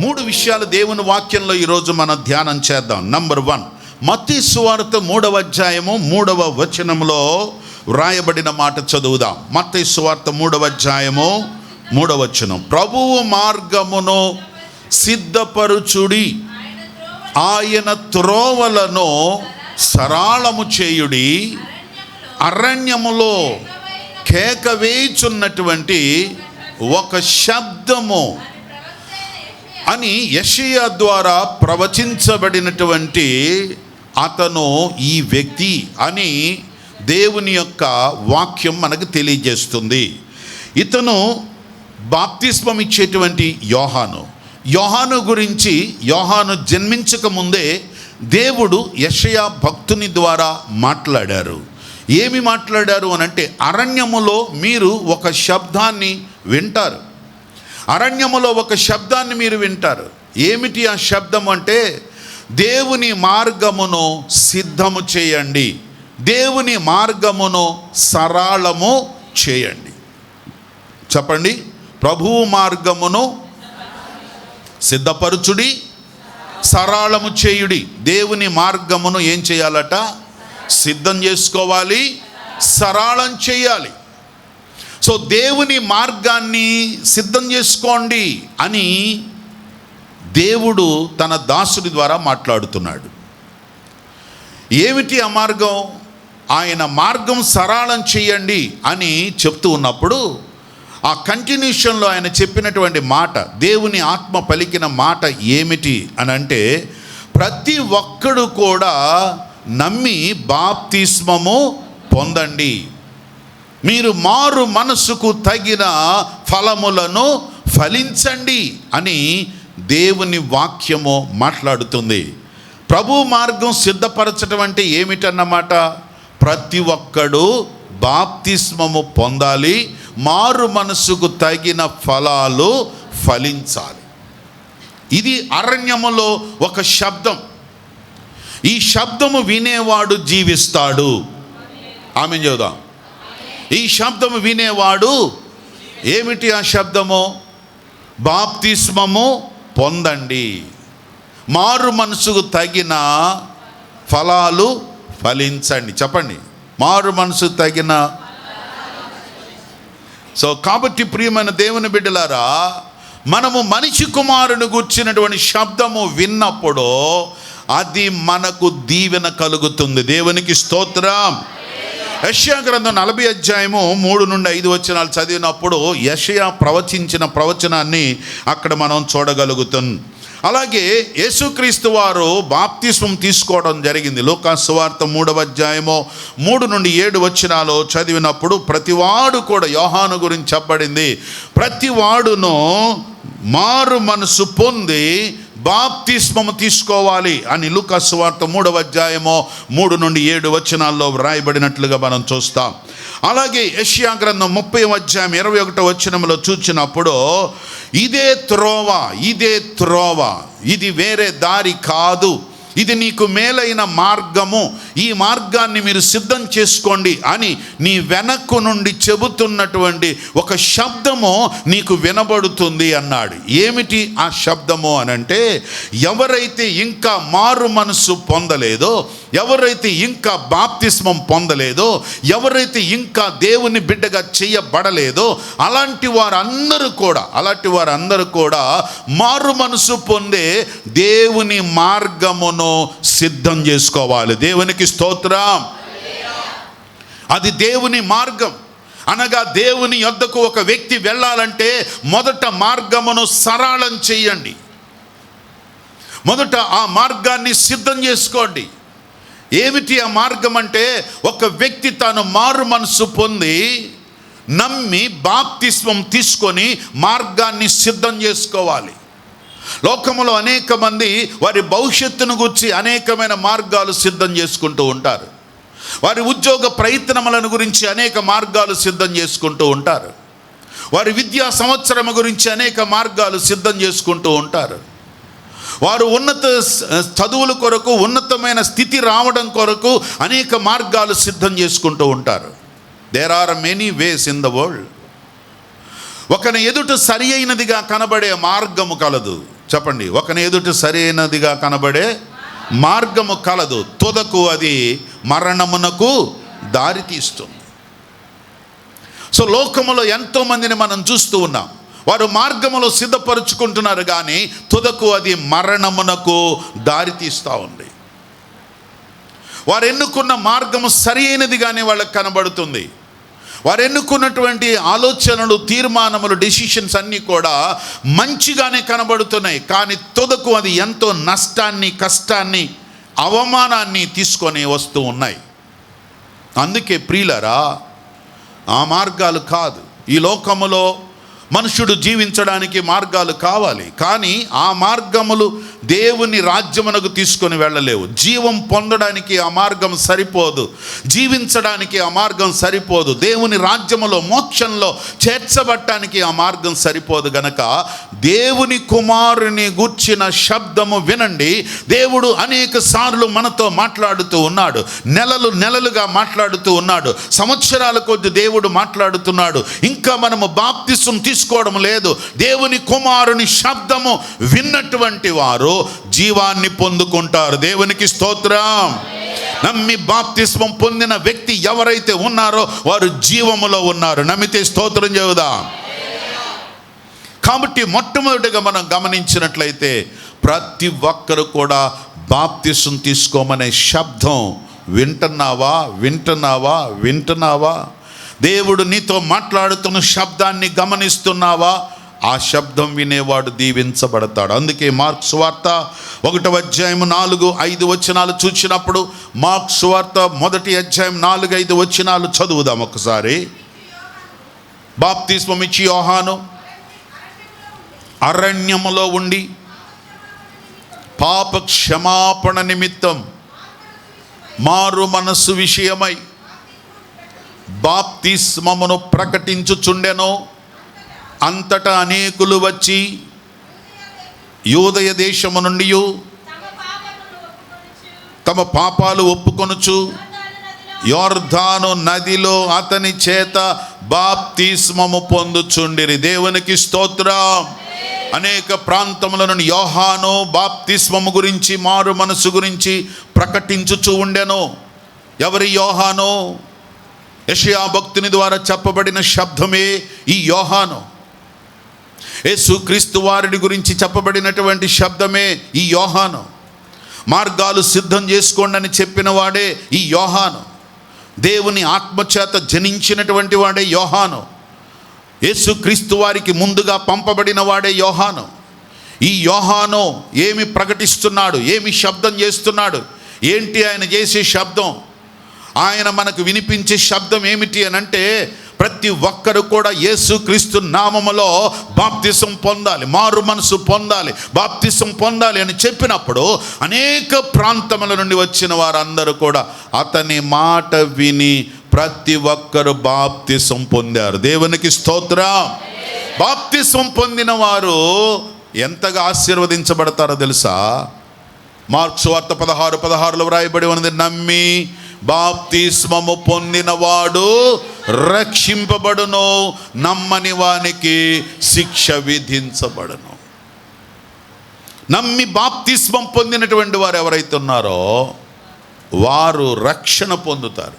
3 విషయాలు దేవుని వాక్యంలో ఈరోజు మనం ధ్యానం చేద్దాం. నంబర్ 1, మత్తయి సువార్త 3వ అధ్యాయము 3వ వచనంలో వ్రాయబడిన మాట చదువుదాం. మత్తయి సువార్త 3వ అధ్యాయము 3వ వచనం. ప్రభువు మార్గమును సిద్ధపరుచుడి, ఆయన త్రోవలను సరళము చేయుడి, అరణ్యములో కేక వేయుచున్నటువంటి ఒక శబ్దము అని యెషయా ద్వారా ప్రవచించబడినటువంటి అతను ఈ వ్యక్తి అని దేవుని యొక్క వాక్యం మనకు తెలియజేస్తుంది. ఇతను బాప్తిస్మం ఇచ్చేటువంటి యోహాను గురించి, యోహాను జన్మించక ముందే దేవుడు యెషయా భక్తుని ద్వారా మాట్లాడారు. ఏమి మాట్లాడారు అనంటే, అరణ్యములో మీరు ఒక శబ్దాన్ని వింటారు. అరణ్యములో ఒక శబ్దాన్ని మీరు వింటారు. ఏమిటి ఆ శబ్దం అంటే, దేవుని మార్గమును సిద్ధము చేయండి, దేవుని మార్గమును సరళము చేయండి. చెప్పండి, ప్రభువు మార్గమును సిద్ధపరచుడి, సరళము చేయుడి. దేవుని మార్గమును ఏం చేయాలట? సిద్ధం చేసుకోవాలి, సరళం చేయాలి. సో దేవుని మార్గాన్ని సిద్ధం చేసుకోండి అని దేవుడు తన దాసుడి ద్వారా మాట్లాడుతున్నాడు. ఏమిటి ఆ మార్గం? ఆయన మార్గం సరళం చేయండి అని చెప్తూ ఉన్నప్పుడు ఆ కంటిన్యూషన్లో ఆయన చెప్పినటువంటి మాట, దేవుని ఆత్మ పలికిన మాట ఏమిటి అని అంటే, ప్రతి ఒక్కడు కూడా నమ్మి బాప్తిస్మము పొందండి, మీరు మారు మనసుకు తగిన ఫలములను ఫలించండి అని దేవుని వాక్యము మాట్లాడుతుంది. ప్రభు మార్గం సిద్ధపరచడం అంటే ఏమిటన్నమాట? ప్రతి ఒక్కడు బాప్తిస్మము పొందాలి, మారు మనసుకు తగిన ఫలాలు ఫలించాలి. ఇది అరణ్యములో ఒక శబ్దం. ఈ శబ్దము వినేవాడు జీవిస్తాడు. ఆమేన్ చెబుదాం. ఈ శబ్దము వినేవాడు, ఏమిటి ఆ శబ్దము? బాప్తిస్మము పొందండి, మారు మనసుకు తగిన ఫలాలు ఫలించండి. చెప్పండి, మారు మనసు తగిన. సో కాబట్టి ప్రియమైన దేవుని బిడ్డలారా, మనము మనిషి కుమారుని గూర్చినటువంటి శబ్దము విన్నప్పుడు అది మనకు దీవెన కలుగుతుంది. దేవునికి స్తోత్రం. యెషయా గ్రంథం 40వ అధ్యాయము 3 నుండి 5 వచనాలు చదివినప్పుడు యెషయా ప్రవచించిన ప్రవచనాన్ని అక్కడ మనం చూడగలుగుతాం. అలాగే యేసుక్రీస్తు వారు బాప్తిస్మం తీసుకోవడం జరిగింది. లూకా సువార్త 3వ అధ్యాయము 3 నుండి 7 వచనాలు చదివినప్పుడు ప్రతివాడు కూడా, యోహాను గురించి చెప్పబడింది, ప్రతివాడును మారు మనసు పొంది బాప్తిస్మము తీసుకోవాలి అని లూకా సువార్త 3వ అధ్యాయము 3 నుండి 7 వచనాల్లో వ్రాయబడినట్లుగా మనం చూస్తాం. అలాగే యెషయా గ్రంథం 30వ అధ్యాయం 21వ వచనంలో చూచినప్పుడు, ఇదే త్రోవ, ఇది వేరే దారి కాదు, ఇది నీకు మేలైన మార్గము, ఈ మార్గాన్ని మీరు సిద్ధం చేసుకోండి అని నీ వెనక్కు నుండి చెబుతున్నటువంటి ఒక శబ్దము నీకు వినబడుతుంది అన్నాడు. ఏమిటి ఆ శబ్దము అనంటే, ఎవరైతే ఇంకా మారు మనసు పొందలేదో, ఎవరైతే ఇంకా బాప్తిస్మం పొందలేదో, ఎవరైతే ఇంకా దేవుని బిడ్డగా చేయబడలేదో అలాంటి వారందరూ కూడా మారు మనసు పొందే దేవుని మార్గమును సిద్ధం చేసుకోవాలి. దేవునికి స్తోత్రం. అది దేవుని మార్గం అనగా, దేవుని యొద్దకు ఒక వ్యక్తి వెళ్ళాలంటే మొదట మార్గమును సరళం చేయండి, మొదట ఆ మార్గాన్ని సిద్ధం చేసుకోండి. ఏమిటి ఆ మార్గం అంటే, ఒక వ్యక్తి తాను మారు మనసు పొంది నమ్మి బాప్తిస్మం తీసుకొని మార్గాన్ని సిద్ధం చేసుకోవాలి. లోకములో అనేక మంది వారి భవిష్యత్తును గురించి అనేకమైన మార్గాలు సిద్ధం చేసుకుంటూ ఉంటారు. వారి ఉద్యోగ ప్రయత్నములను గురించి అనేక మార్గాలు సిద్ధం చేసుకుంటూ ఉంటారు. వారి విద్యా సంవత్సరం గురించి అనేక మార్గాలు సిద్ధం చేసుకుంటూ ఉంటారు. వారు ఉన్నత చదువుల కొరకు, ఉన్నతమైన స్థితి రావడం కొరకు అనేక మార్గాలు సిద్ధం చేసుకుంటూ ఉంటారు. There are many ways in the world. ఒకని ఎదుట సరి అయినదిగా కనబడే మార్గము కలదు, చెప్పండి, ఒకని ఎదుట సరైనదిగా కనబడే మార్గము కలదు, తుదకు అది మరణమునకు దారి తీస్తుంది. సో లోకములో ఎంతోమందిని మనం చూస్తూ ఉన్నాం. వారు మార్గములో సిద్ధపరుచుకుంటున్నారు, కానీ తుదకు అది మరణమునకు దారి తీస్తూ ఉంది. వారు ఎన్నుకున్న మార్గము సరైనదిగానే వాళ్ళకి కనబడుతుంది. వారు ఎన్నుకున్నటువంటి ఆలోచనలు, తీర్మానములు, డెసిషన్స్ అన్నీ కూడా మంచిగానే కనబడుతున్నాయి, కానీ తుదకు అది ఎంతో నష్టాన్ని, కష్టాన్ని, అవమానాన్ని తీసుకొని వస్తూ ఉన్నాయి. అందుకే ప్రియులారా, ఆ మార్గాలు కాదు. ఈ లోకములో మనుషుడు జీవించడానికి మార్గాలు కావాలి, కానీ ఆ మార్గములు దేవుని రాజ్యమునకు తీసుకొని వెళ్ళలేవు. జీవం పొందడానికి ఆ మార్గం సరిపోదు, జీవించడానికి ఆ మార్గం సరిపోదు, దేవుని రాజ్యములో, మోక్షంలో చేర్చబట్టడానికి ఆ మార్గం సరిపోదు. గనక దేవుని కుమారుని గూర్చిన శబ్దము వినండి. దేవుడు అనేక సార్లు మనతో మాట్లాడుతూ ఉన్నాడు, నెలలుగా మాట్లాడుతూ ఉన్నాడు, సంవత్సరాల కొద్ది దేవుడు మాట్లాడుతున్నాడు. ఇంకా మనము బాప్తిసం తీసుకోవడం లేదు. దేవుని కుమారుని శబ్దము విన్నటువంటి వారు జీవాన్ని పొందుకుంటారు. దేవునికి స్తోత్రం. నమ్మి బాప్తిస్మం పొందిన వ్యక్తి ఎవరైతే ఉన్నారో వారు జీవములో ఉన్నారు. నమ్మితే స్తోత్రం చెబుదాం. కాబట్టి మొట్టమొదటిగా మనం గమనించినట్లయితే ప్రతి ఒక్కరు కూడా బాప్తిసం తీసుకోమనే శబ్దం వింటున్నావా? దేవుడు నీతో మాట్లాడుతున్న శబ్దాన్ని గమనిస్తున్నావా? ఆ శబ్దం వినేవాడు దీవించబడతాడు. అందుకే మార్కు సువార్త 1వ అధ్యాయం 4-5 వచనాలు చూసినప్పుడు, మార్కు సువార్త 1వ అధ్యాయం 4-5 వచనాలు చదువుదాం ఒకసారి. బాప్తిస్మం ఇచ్చి యోహాను అరణ్యములో ఉండి పాప క్షమాపణ నిమిత్తం మారు మనస్సు విషయమై బాప్తిస్మమును ప్రకటించుచుండెను. అంతటా అనేకులు వచ్చి యూదయ దేశము నుండి తమ పాపాలు ఒప్పుకొనుచు యోర్దాను నదిలో అతని చేత బాప్తిస్మము పొందుచుండిరి. దేవునికి స్తోత్రం. అనేక ప్రాంతముల నుండి యోహాను బాప్తిస్మము గురించి, మారు మనసు గురించి ప్రకటించుచు ఉండెను. ఎవరి యోహాను? యెషయా భక్తుని ద్వారా చెప్పబడిన శబ్దమే ఈ యోహాను. యేసుక్రీస్తు వారిని గురించి చెప్పబడినటువంటి శబ్దమే ఈ యోహాను. మార్గాలు సిద్ధం చేసుకోండి అని చెప్పిన వాడే ఈ యోహాను. దేవుని ఆత్మచేత జనించినటువంటి వాడే యోహాను. యేసుక్రీస్తు వారికి ముందుగా పంపబడిన వాడే యోహాను. ఈ యోహాను ఏమి ప్రకటిస్తున్నాడు? ఏమి శబ్దం చేస్తున్నాడు? ఏంటి ఆయన చేసే శబ్దం? ఆయన మనకు వినిపించే శబ్దం ఏమిటి అని అంటే, ప్రతి ఒక్కరు కూడా యేసుక్రీస్తు నామములో బాప్తిసం పొందాలి, మారు మనసు పొందాలి, బాప్తిసం పొందాలి అని చెప్పినప్పుడు అనేక ప్రాంతముల నుండి వచ్చిన వారందరూ కూడా అతని మాట విని ప్రతి ఒక్కరు బాప్తిసం పొందారు. దేవునికి స్తోత్రం. బాప్తిసం పొందిన వారు ఎంతగా ఆశీర్వదించబడతారో తెలుసా? మార్కు సువార్త 16:16 వ్రాయబడి ఉన్నది, నమ్మి బాప్తిస్మము పొందినవాడు రక్షింపబడును, నమ్మని వానికి శిక్ష విధించబడును. నమ్మి బాప్తిస్మం పొందినటువంటి వారు ఎవరైతే ఉన్నారో వారు రక్షణ పొందుతారు.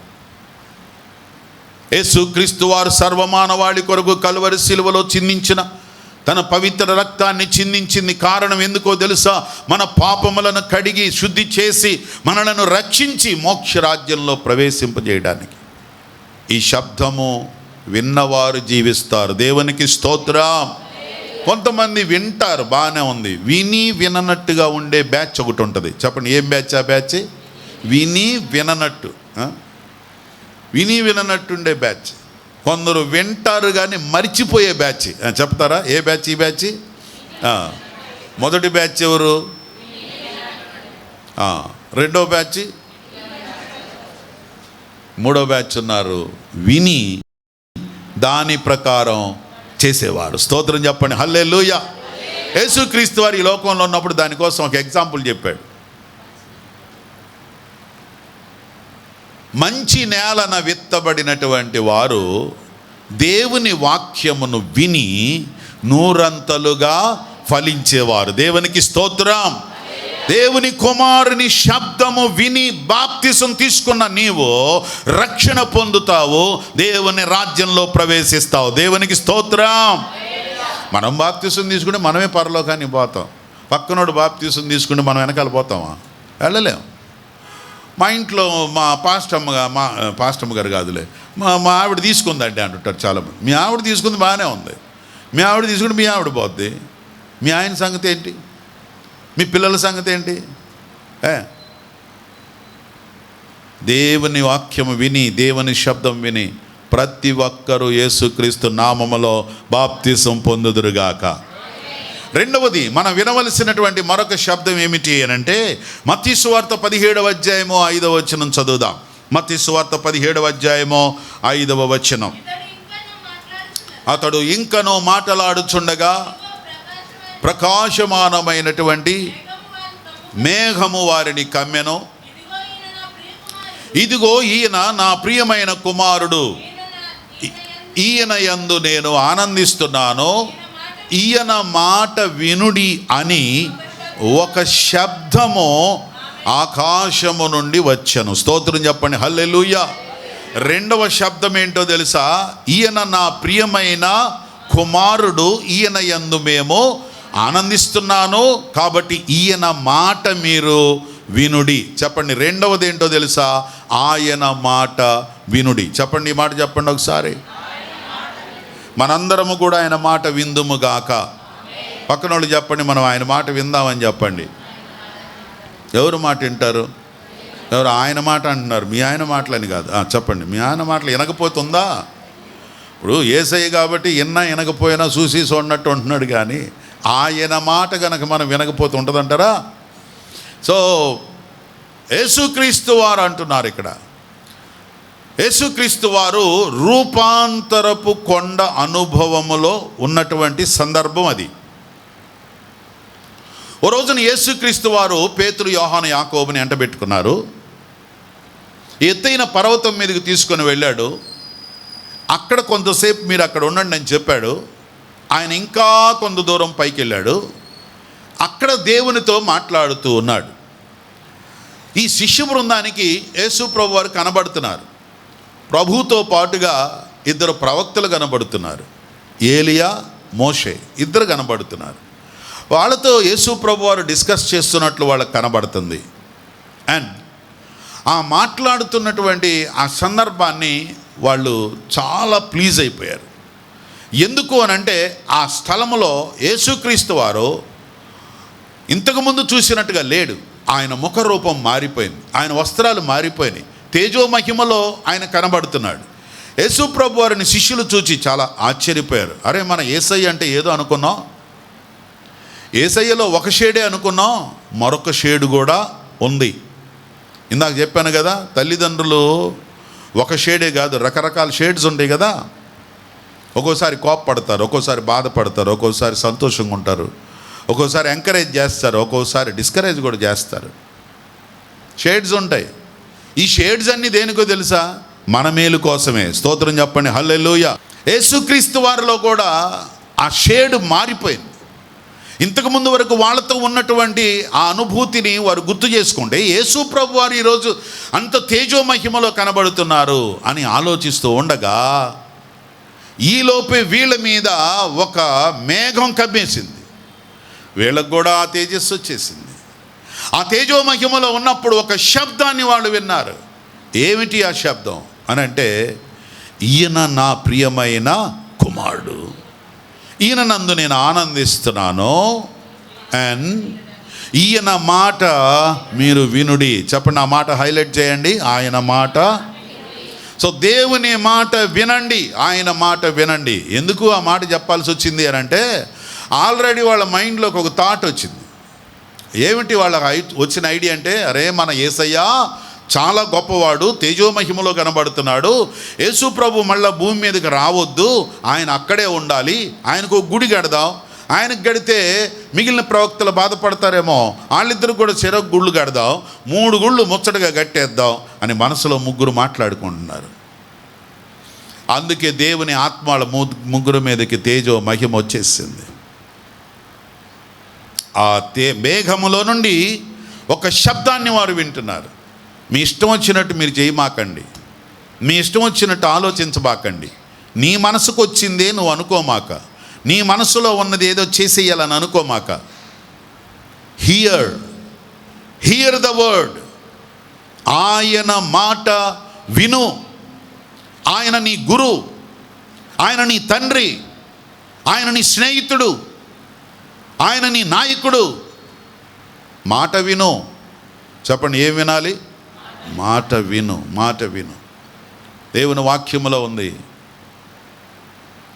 యేసుక్రీస్తు వారు సర్వమానవాళి కొరకు కలువరి శిలువలో చిందించిన తన పవిత్ర రక్తాన్ని చిందించింది. కారణం ఎందుకో తెలుసా? మన పాపములను కడిగి శుద్ధి చేసి మనలను రక్షించి మోక్షరాజ్యంలో ప్రవేశింపజేయడానికి. ఈ శబ్దము విన్నవారు జీవిస్తారు. దేవునికి స్తోత్రం. కొంతమంది వింటారు, బాగానే ఉంది. విని విననట్టుగా ఉండే బ్యాచ్ ఒకటి ఉంటుంది. చెప్పండి, ఏం బ్యాచ్? ఆ బ్యాచ్ విని విననట్టు, విని విననట్టుండే బ్యాచ్. కొందరు వింటారు కానీ మర్చిపోయే బ్యాచ్. చెప్తారా ఏ బ్యాచ్? ఈ బ్యాచ్. మొదటి బ్యాచ్ ఎవరు? రెండో బ్యాచ్, మూడో బ్యాచ్ ఉన్నారు విని దాని ప్రకారం చేసేవారు. స్తోత్రం చెప్పండి, హల్లెలూయా. యేసుక్రీస్తు వారు ఈ లోకంలో ఉన్నప్పుడు దానికోసం ఒక ఎగ్జాంపుల్ చెప్పాడు. మంచి నేలన విత్తబడినటువంటి వారు దేవుని వాక్యమును విని నూరంతలుగా ఫలించేవారు. దేవునికి స్తోత్రం. దేవుని కుమారుని శబ్దము విని బాప్తిసం తీసుకున్న నీవు రక్షణ పొందుతావు, దేవుని రాజ్యంలో ప్రవేశిస్తావు. దేవునికి స్తోత్రం. మనం బాప్తిసం తీసుకుంటే మనమే పరలోకానికి పోతాం. పక్కనోడు బాప్తిసం తీసుకుంటే మనం వెనకాల పోతామా? వెళ్ళలేం. మా ఇంట్లో మా పాస్టమ్మ గారు కాదులే, మా ఆవిడ తీసుకుందండి అంటుంటారు చాలామంది. మీ ఆవిడ తీసుకుంది బాగానే ఉంది, మీ ఆవిడ తీసుకుంటే మీ ఆవిడ పోద్ది. మీ ఆయన సంగతి ఏంటి? మీ పిల్లల సంగతి ఏంటి? దేవుని వాక్యము విని, దేవుని శబ్దం విని ప్రతి ఒక్కరూ యేసుక్రీస్తు నామములో బాప్తిసం పొందుదురుగాక. రెండవది మనం వినవలసినటువంటి మరొక శబ్దం ఏమిటి అనంటే, మత్తయి సువార్త 17వ అధ్యాయము 5వ వచనం చదువుదాం. మత్తయి సువార్త 17వ అధ్యాయము 5వ వచనం. అతడు ఇంకనూ మాటలాడుచుండగా ప్రకాశమానమైనటువంటి మేఘము వారిని కమ్మెను. ఇదిగో ఈయన నా ప్రియమైన కుమారుడు, ఈయన యందు నేను ఆనందిస్తున్నాను, ఈయన మాట వినుడి అని ఒక శబ్దము ఆకాశము నుండి వచ్చెను. స్తోత్రం చెప్పండి, హల్లెలూయా. రెండవ శబ్దం ఏంటో తెలుసా? ఈయన నా ప్రియమైన కుమారుడు, ఈయన యందు మేము ఆనందిస్తున్నాను, కాబట్టి ఈయన మాట మీరు వినుడి. చెప్పండి. రెండవది ఏంటో తెలుసా? ఆయన మాట వినుడి. చెప్పండి, ఈ మాట చెప్పండి ఒకసారి. మనందరము కూడా ఆయన మాట విందుము గాక. పక్కన వాళ్ళు చెప్పండి, మనం ఆయన మాట విందామని చెప్పండి. ఎవరు మాట వింటారు? ఎవరు ఆయన మాట అంటున్నారు? మీ ఆయన మాటలని కాదు. చెప్పండి, మీ ఆయన మాటలు వినకపోతుందా? ఇప్పుడు యేసయ్య కాబట్టి వినకపోయినా చూసి చూడనట్టు ఉంటున్నాడు, కానీ ఆయన మాట కనుక మనం వినకపోతే ఉంటుందంటారా? సో యేసుక్రీస్తు వారు అంటున్నారు ఇక్కడ, యేసుక్రీస్తు వారు రూపాంతరపు కొండ అనుభవములో ఉన్నటువంటి సందర్భం అది. ఓ రోజున యేసుక్రీస్తు వారు పేతురు, యోహాను, యాకోబుని ఎంటబెట్టుకున్నారు. ఎత్తైన పర్వతం మీదకి తీసుకొని వెళ్ళాడు. అక్కడ కొంతసేపు మీరు అక్కడ ఉండండి అని చెప్పాడు. ఆయన ఇంకా కొంత దూరం పైకి వెళ్ళాడు. అక్కడ దేవునితో మాట్లాడుతూ ఉన్నాడు. ఈ శిష్య బృందానికి యేసు ప్రభు వారు కనబడుతున్నారు. ప్రభువుతో పాటుగా ఇద్దరు ప్రవక్తలు కనబడుతున్నారు, ఏలియా, మోషే, ఇద్దరు కనబడుతున్నారు. వాళ్ళతో యేసు ప్రభు వారు డిస్కస్ చేస్తున్నట్లు వాళ్ళకి కనబడుతుంది. అండ్ ఆ మాట్లాడుతున్నటువంటి ఆ సందర్భాన్ని వాళ్ళు చాలా ప్లీజ్ అయిపోయారు. ఎందుకు అనంటే ఆ స్థలములో యేసుక్రీస్తు వారు ఇంతకుముందు చూసినట్టుగా లేడు. ఆయన ముఖరూపం మారిపోయింది, ఆయన వస్త్రాలు మారిపోయినాయి, తేజోమహిమలో ఆయన కనబడుతున్నాడు. యేసు ప్రభు వారిని శిష్యులు చూచి చాలా ఆశ్చర్యపోయారు. అరే, మన యేసయ్య అంటే ఏదో అనుకున్నాం, యేసయ్యలో ఒక షేడే అనుకున్నాం, మరొక షేడు కూడా ఉంది. ఇందాక చెప్పాను కదా, తల్లిదండ్రులు ఒక షేడే కాదు, రకరకాల షేడ్స్ ఉంటాయి కదా. ఒక్కోసారి కోపపడతారు, ఒక్కోసారి బాధపడతారు, ఒక్కోసారి సంతోషంగా ఉంటారు, ఒక్కోసారి ఎంకరేజ్ చేస్తారు, ఒక్కోసారి డిస్కరేజ్ కూడా చేస్తారు. షేడ్స్ ఉంటాయి. ఈ షేడ్స్ అన్నీ దేనికో తెలుసా? మన మేలు కోసమే. స్తోత్రం చెప్పండి, హల్లెలూయా. యేసుక్రీస్తు వారిలో కూడా ఆ షేడ్ మారిపోయింది. ఇంతకుముందు వరకు వాళ్ళతో ఉన్నటువంటి ఆ అనుభూతిని వారు గుర్తు చేసుకుంటే యేసు ప్రభు వారు ఈరోజు అంత తేజోమహిమలో కనబడుతున్నారు అని ఆలోచిస్తూ ఉండగా ఈలోపే వీళ్ళ మీద ఒక మేఘం కమ్మేసింది. వీళ్ళకు కూడా ఆ తేజస్సు వచ్చేసింది. ఆ తేజోమహిమలో ఉన్నప్పుడు ఒక శబ్దాన్ని వాళ్ళు విన్నారు. ఏమిటి ఆ శబ్దం అని అంటే, ఈయన నా ప్రియమైన కుమారుడు, ఈయన నందు నేను ఆనందిస్తున్నాను, అండ్ ఈయన మాట మీరు వినుడి. చెప్పండి, ఆ మాట హైలైట్ చేయండి, ఆయన మాట. సో దేవుని మాట వినండి, ఆయన మాట వినండి. ఎందుకు ఆ మాట చెప్పాల్సి వచ్చింది అని అంటే, ఆల్రెడీ వాళ్ళ మైండ్లోకి ఒక థాట్ వచ్చింది. ఏమిటి వాళ్ళకి వచ్చిన ఐడియా అంటే, అరే మన యేసయ్య చాలా గొప్పవాడు, తేజోమహిమలో కనబడుతున్నాడు, యేసు ప్రభు మళ్ళీ భూమి మీదకి రావద్దు, ఆయన అక్కడే ఉండాలి, ఆయనకు ఒక గుడి కడదాం, ఆయనకు కడితే మిగిలిన ప్రవక్తలు బాధపడతారేమో, వాళ్ళిద్దరు కూడా చెరొక గుళ్ళు కడదాం, 3 గుళ్ళు ముచ్చటగా కట్టేద్దాం అని మనసులో ముగ్గురు మాట్లాడుకుంటున్నారు. అందుకే దేవుని ఆత్మల ముగ్గురు మీదకి తేజో మహిమ వచ్చేసింది. ఆ మేఘములో నుండి ఒక శబ్దాన్ని వారు వింటున్నారు. మీ ఇష్టం వచ్చినట్టు మీరు చేయమాకండి, మీ ఇష్టం వచ్చినట్టు ఆలోచించబాకండి. నీ మనసుకు వచ్చిందే నువ్వు అనుకోమాక, నీ మనసులో ఉన్నది ఏదో చేసేయాలని అనుకోమాక. Hear the word. ఆయన మాట విను. ఆయన నీ గురు, ఆయన నీ తండ్రి, ఆయన నీ స్నేహితుడు, ఆయన నీ నాయకుడు. మాట విను. చెప్పండి, ఏం వినాలి? మాట విను, మాట విను. దేవుని వాక్యములో ఉంది,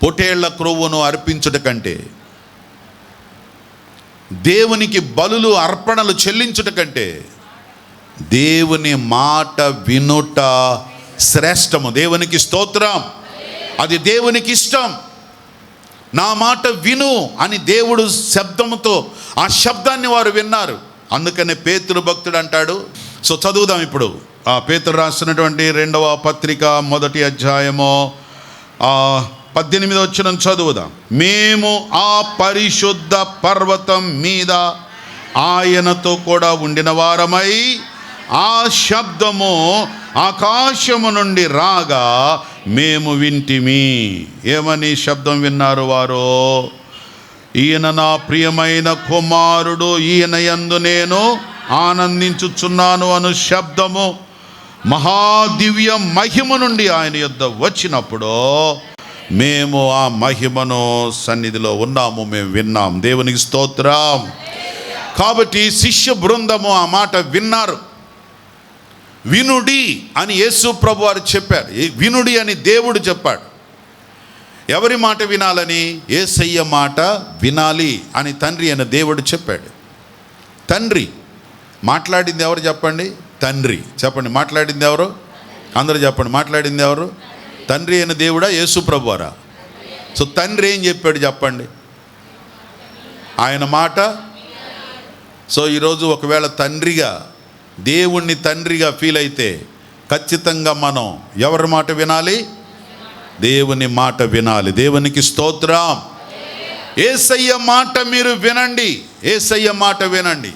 పొటేళ్ల క్రొవ్వును అర్పించుట కంటే, దేవునికి బలులు అర్పణలు చెల్లించుట కంటే దేవుని మాట వినుట శ్రేష్టము. దేవునికి స్తోత్రం. అది దేవునికి ఇష్టం. నా మాట విను అని దేవుడు శబ్దముతో ఆ శబ్దాన్ని వారు విన్నారు. అందుకనే పేతురు భక్తుడు అంటాడు. సో చదువుదాం ఇప్పుడు ఆ పేతురు రాసినటువంటి 2వ పత్రిక 1వ అధ్యాయము 18వ వచనం చదువుదాం. మేము ఆ పరిశుద్ధ పర్వతం మీద ఆయనతో కూడా ఉండిన వారమై ఆ శబ్దము ఆకాశము నుండి రాగా మేము వింటిమి. ఏమని శబ్దం విన్నారు వారు? ఈయన నా ప్రియమైన కుమారుడు, ఈయన యందు నేను ఆనందించుచున్నాను అను శబ్దము మహాదివ్య మహిమ నుండి ఆయన యొద్ద వచ్చినప్పుడు మేము ఆ మహిమను సన్నిధిలో ఉన్నాము, మేము విన్నాం. దేవునికి స్తోత్రం. కాబట్టి శిష్య బృందము ఆ మాట విన్నారు. వినుడి అని యేసు ప్రభు వారు చెప్పారు. వినుడి అని దేవుడు చెప్పాడు. ఎవరి మాట వినాలని? యేసయ్య మాట వినాలి అని తండ్రి అయిన దేవుడు చెప్పాడు. తండ్రి మాట్లాడింది ఎవరు చెప్పండి? తండ్రి. చెప్పండి, మాట్లాడింది ఎవరు? అందరూ చెప్పండి, మాట్లాడింది ఎవరు? తండ్రి అయిన దేవుడా, యేసు ప్రభువారా? సో తండ్రి ఏం చెప్పాడు చెప్పండి? ఆయన మాట. సో ఈరోజు ఒకవేళ తండ్రిగా, దేవుణ్ణి తండ్రిగా ఫీల్ అయితే ఖచ్చితంగా మనం ఎవరి మాట వినాలి? దేవుని మాట వినాలి. దేవునికి స్తోత్రం. యేసయ్య మాట మీరు వినండి, యేసయ్య మాట వినండి.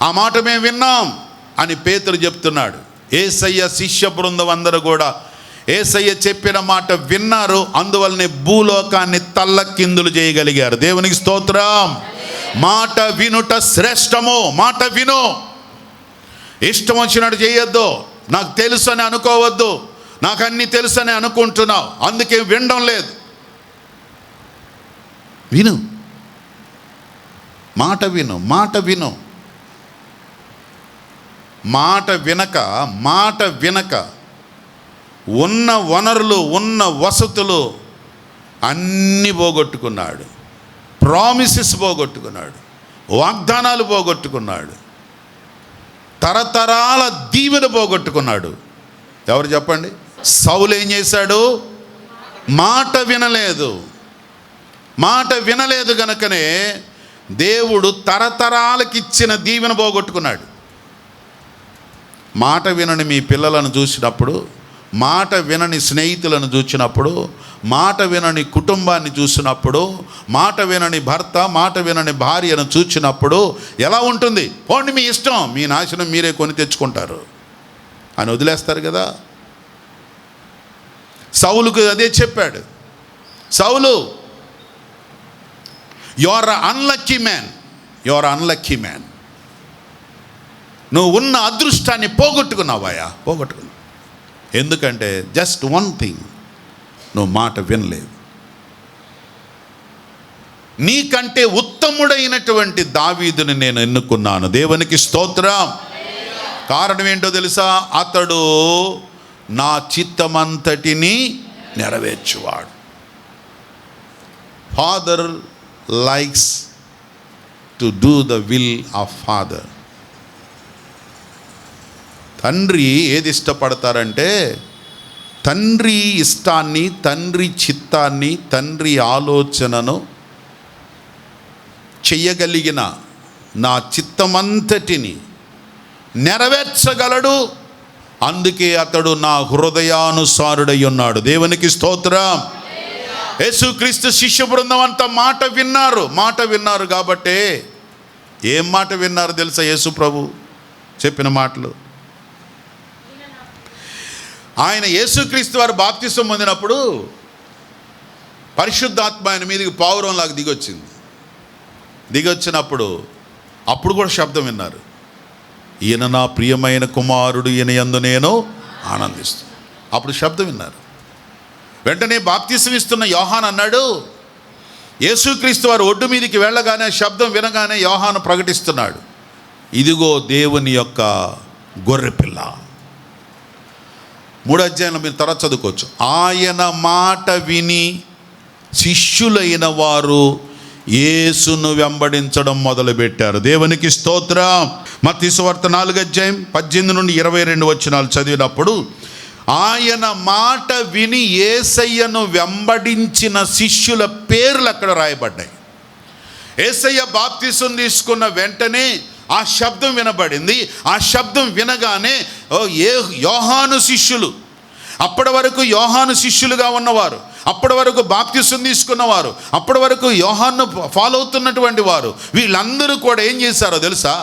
ఆ మాట మేము విన్నాం అని పేతురు చెప్తున్నాడు. యేసయ్య శిష్య బృందం అందరూ కూడా యేసయ్య చెప్పిన మాట విన్నారు. అందువల్లనే భూలోకాన్ని తల్లకిందులు చేయగలిగారు. దేవునికి స్తోత్రం. మాట వినుట శ్రేష్టము. మాట విను. ఇష్టం వచ్చినట్టు చేయొద్దు. నాకు తెలుసు అని అనుకోవద్దు. నాకు అన్నీ తెలుసు అని అనుకుంటున్నావు, అందుకే వినడం లేదు. విను, మాట విను, మాట విను. మాట వినక ఉన్న వనరులు, ఉన్న వసతులు అన్నీ పోగొట్టుకున్నాడు. ప్రామిసెస్ పోగొట్టుకున్నాడు, వాగ్దానాలు పోగొట్టుకున్నాడు, తరతరాల దీవెన పోగొట్టుకున్నాడు. ఎవరు చెప్పండి? సౌలు ఏం చేశాడు? మాట వినలేదు. మాట వినలేదు గనుకనే దేవుడు తరతరాలకి ఇచ్చిన దీవెన పోగొట్టుకున్నాడు. మాట వినని మీ పిల్లలను చూసినప్పుడు, మాట వినని స్నేహితులను చూసినప్పుడు, మాట వినని కుటుంబాన్ని చూసినప్పుడు, మాట వినని భర్త, మాట వినని భార్యను చూసినప్పుడు ఎలా ఉంటుంది? పోండి, మీ ఇష్టం, మీ నాశనం మీరే కొని తెచ్చుకుంటారు అని వదిలేస్తారు కదా. సౌలుకు అదే చెప్పాడు. Saul, you are unlucky man, you are unlucky man. నువ్వు ఉన్న అదృష్టాన్ని పోగొట్టుకున్నావాయా, పోగొట్టుకున్నావు. ఎందుకంటే జస్ట్ వన్ థింగ్, నువ్వు మాట వినలేదు. నీకంటే ఉత్తముడైనటువంటి దావీదుని నేను ఎన్నుకున్నాను. దేవునికి స్తోత్రం. కారణం ఏంటో తెలుసా? అతడు నా చిత్తమంతటిని నెరవేర్చువాడు. Father likes to do the will of father. తండ్రి ఏది ఇష్టపడతారంటే తండ్రి ఇష్టాన్ని, తండ్రి చిత్తాన్ని, తండ్రి ఆలోచనను చెయ్యగలిగిన నా చిత్తమంతటిని నెరవేర్చగలడు. అందుకే అతడు నా హృదయానుసారుడై ఉన్నాడు. దేవునికి స్తోత్రం. యేసుక్రీస్తు శిష్య బృందం అంతా మాట విన్నారు కాబట్టే ఏం మాట విన్నారు తెలుసా? యేసు ప్రభు చెప్పిన మాటలు. ఆయన యేసుక్రీస్తు వారు బాప్తిసం పొందినప్పుడు పరిశుద్ధాత్మ ఆయన మీదకి పావురంలాగా దిగొచ్చినప్పుడు అప్పుడు కూడా శబ్దం విన్నారు. ఈయన నా ప్రియమైన కుమారుడు, ఈయన యందు నేను ఆనందిస్తాను. అప్పుడు శబ్దం విన్నారు. వెంటనే బాప్తిసం ఇస్తున్న యోహాను అన్నాడు, యేసుక్రీస్తు వారు ఒడ్డు మీదకి వెళ్ళగానే శబ్దం వినగానే యోహాను ప్రకటిస్తున్నాడు, ఇదిగో దేవుని యొక్క గొర్రెపిల్ల. 3వ అధ్యాయంలో మీరు తర్వాత చదువుకోవచ్చు. ఆయన మాట విని శిష్యులైన వారు యేసును వెంబడించడం మొదలుపెట్టారు. దేవునికి స్తోత్రం. మత్తయి సువార్త 4వ అధ్యాయం 18 నుండి 22 వచనాలు చదివినప్పుడు ఆయన మాట విని యేసయ్యను వెంబడించిన శిష్యుల పేర్లు అక్కడ రాయబడ్డాయి. యేసయ్య బాప్తిసం తీసుకున్న వెంటనే ఆ శబ్దం వినబడింది. ఆ శబ్దం వినగానే యోహాను శిష్యులు, అప్పటి వరకు యోహాను శిష్యులుగా ఉన్నవారు, అప్పటి వరకు బాప్తిసం తీసుకున్నవారు, అప్పటి వరకు యోహాను ఫాలో అవుతున్నటువంటి వారు, వీళ్ళందరూ కూడా ఏం చేశారో తెలుసా?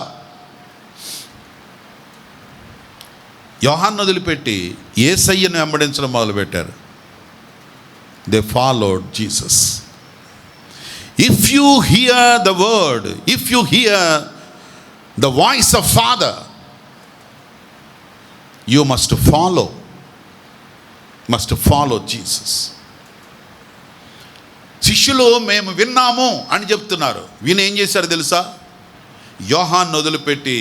యోహాను వదిలిపెట్టి యేసయ్యను వెంబడించడం మొదలుపెట్టారు. They followed Jesus. If you here the word, if you here the voice of father, you must follow Jesus. శిష్యులు మేము విన్నాము అని చెప్తున్నారు. విని ఏం చేశారు తెలుసా? యోహాను వదిలిపెట్టి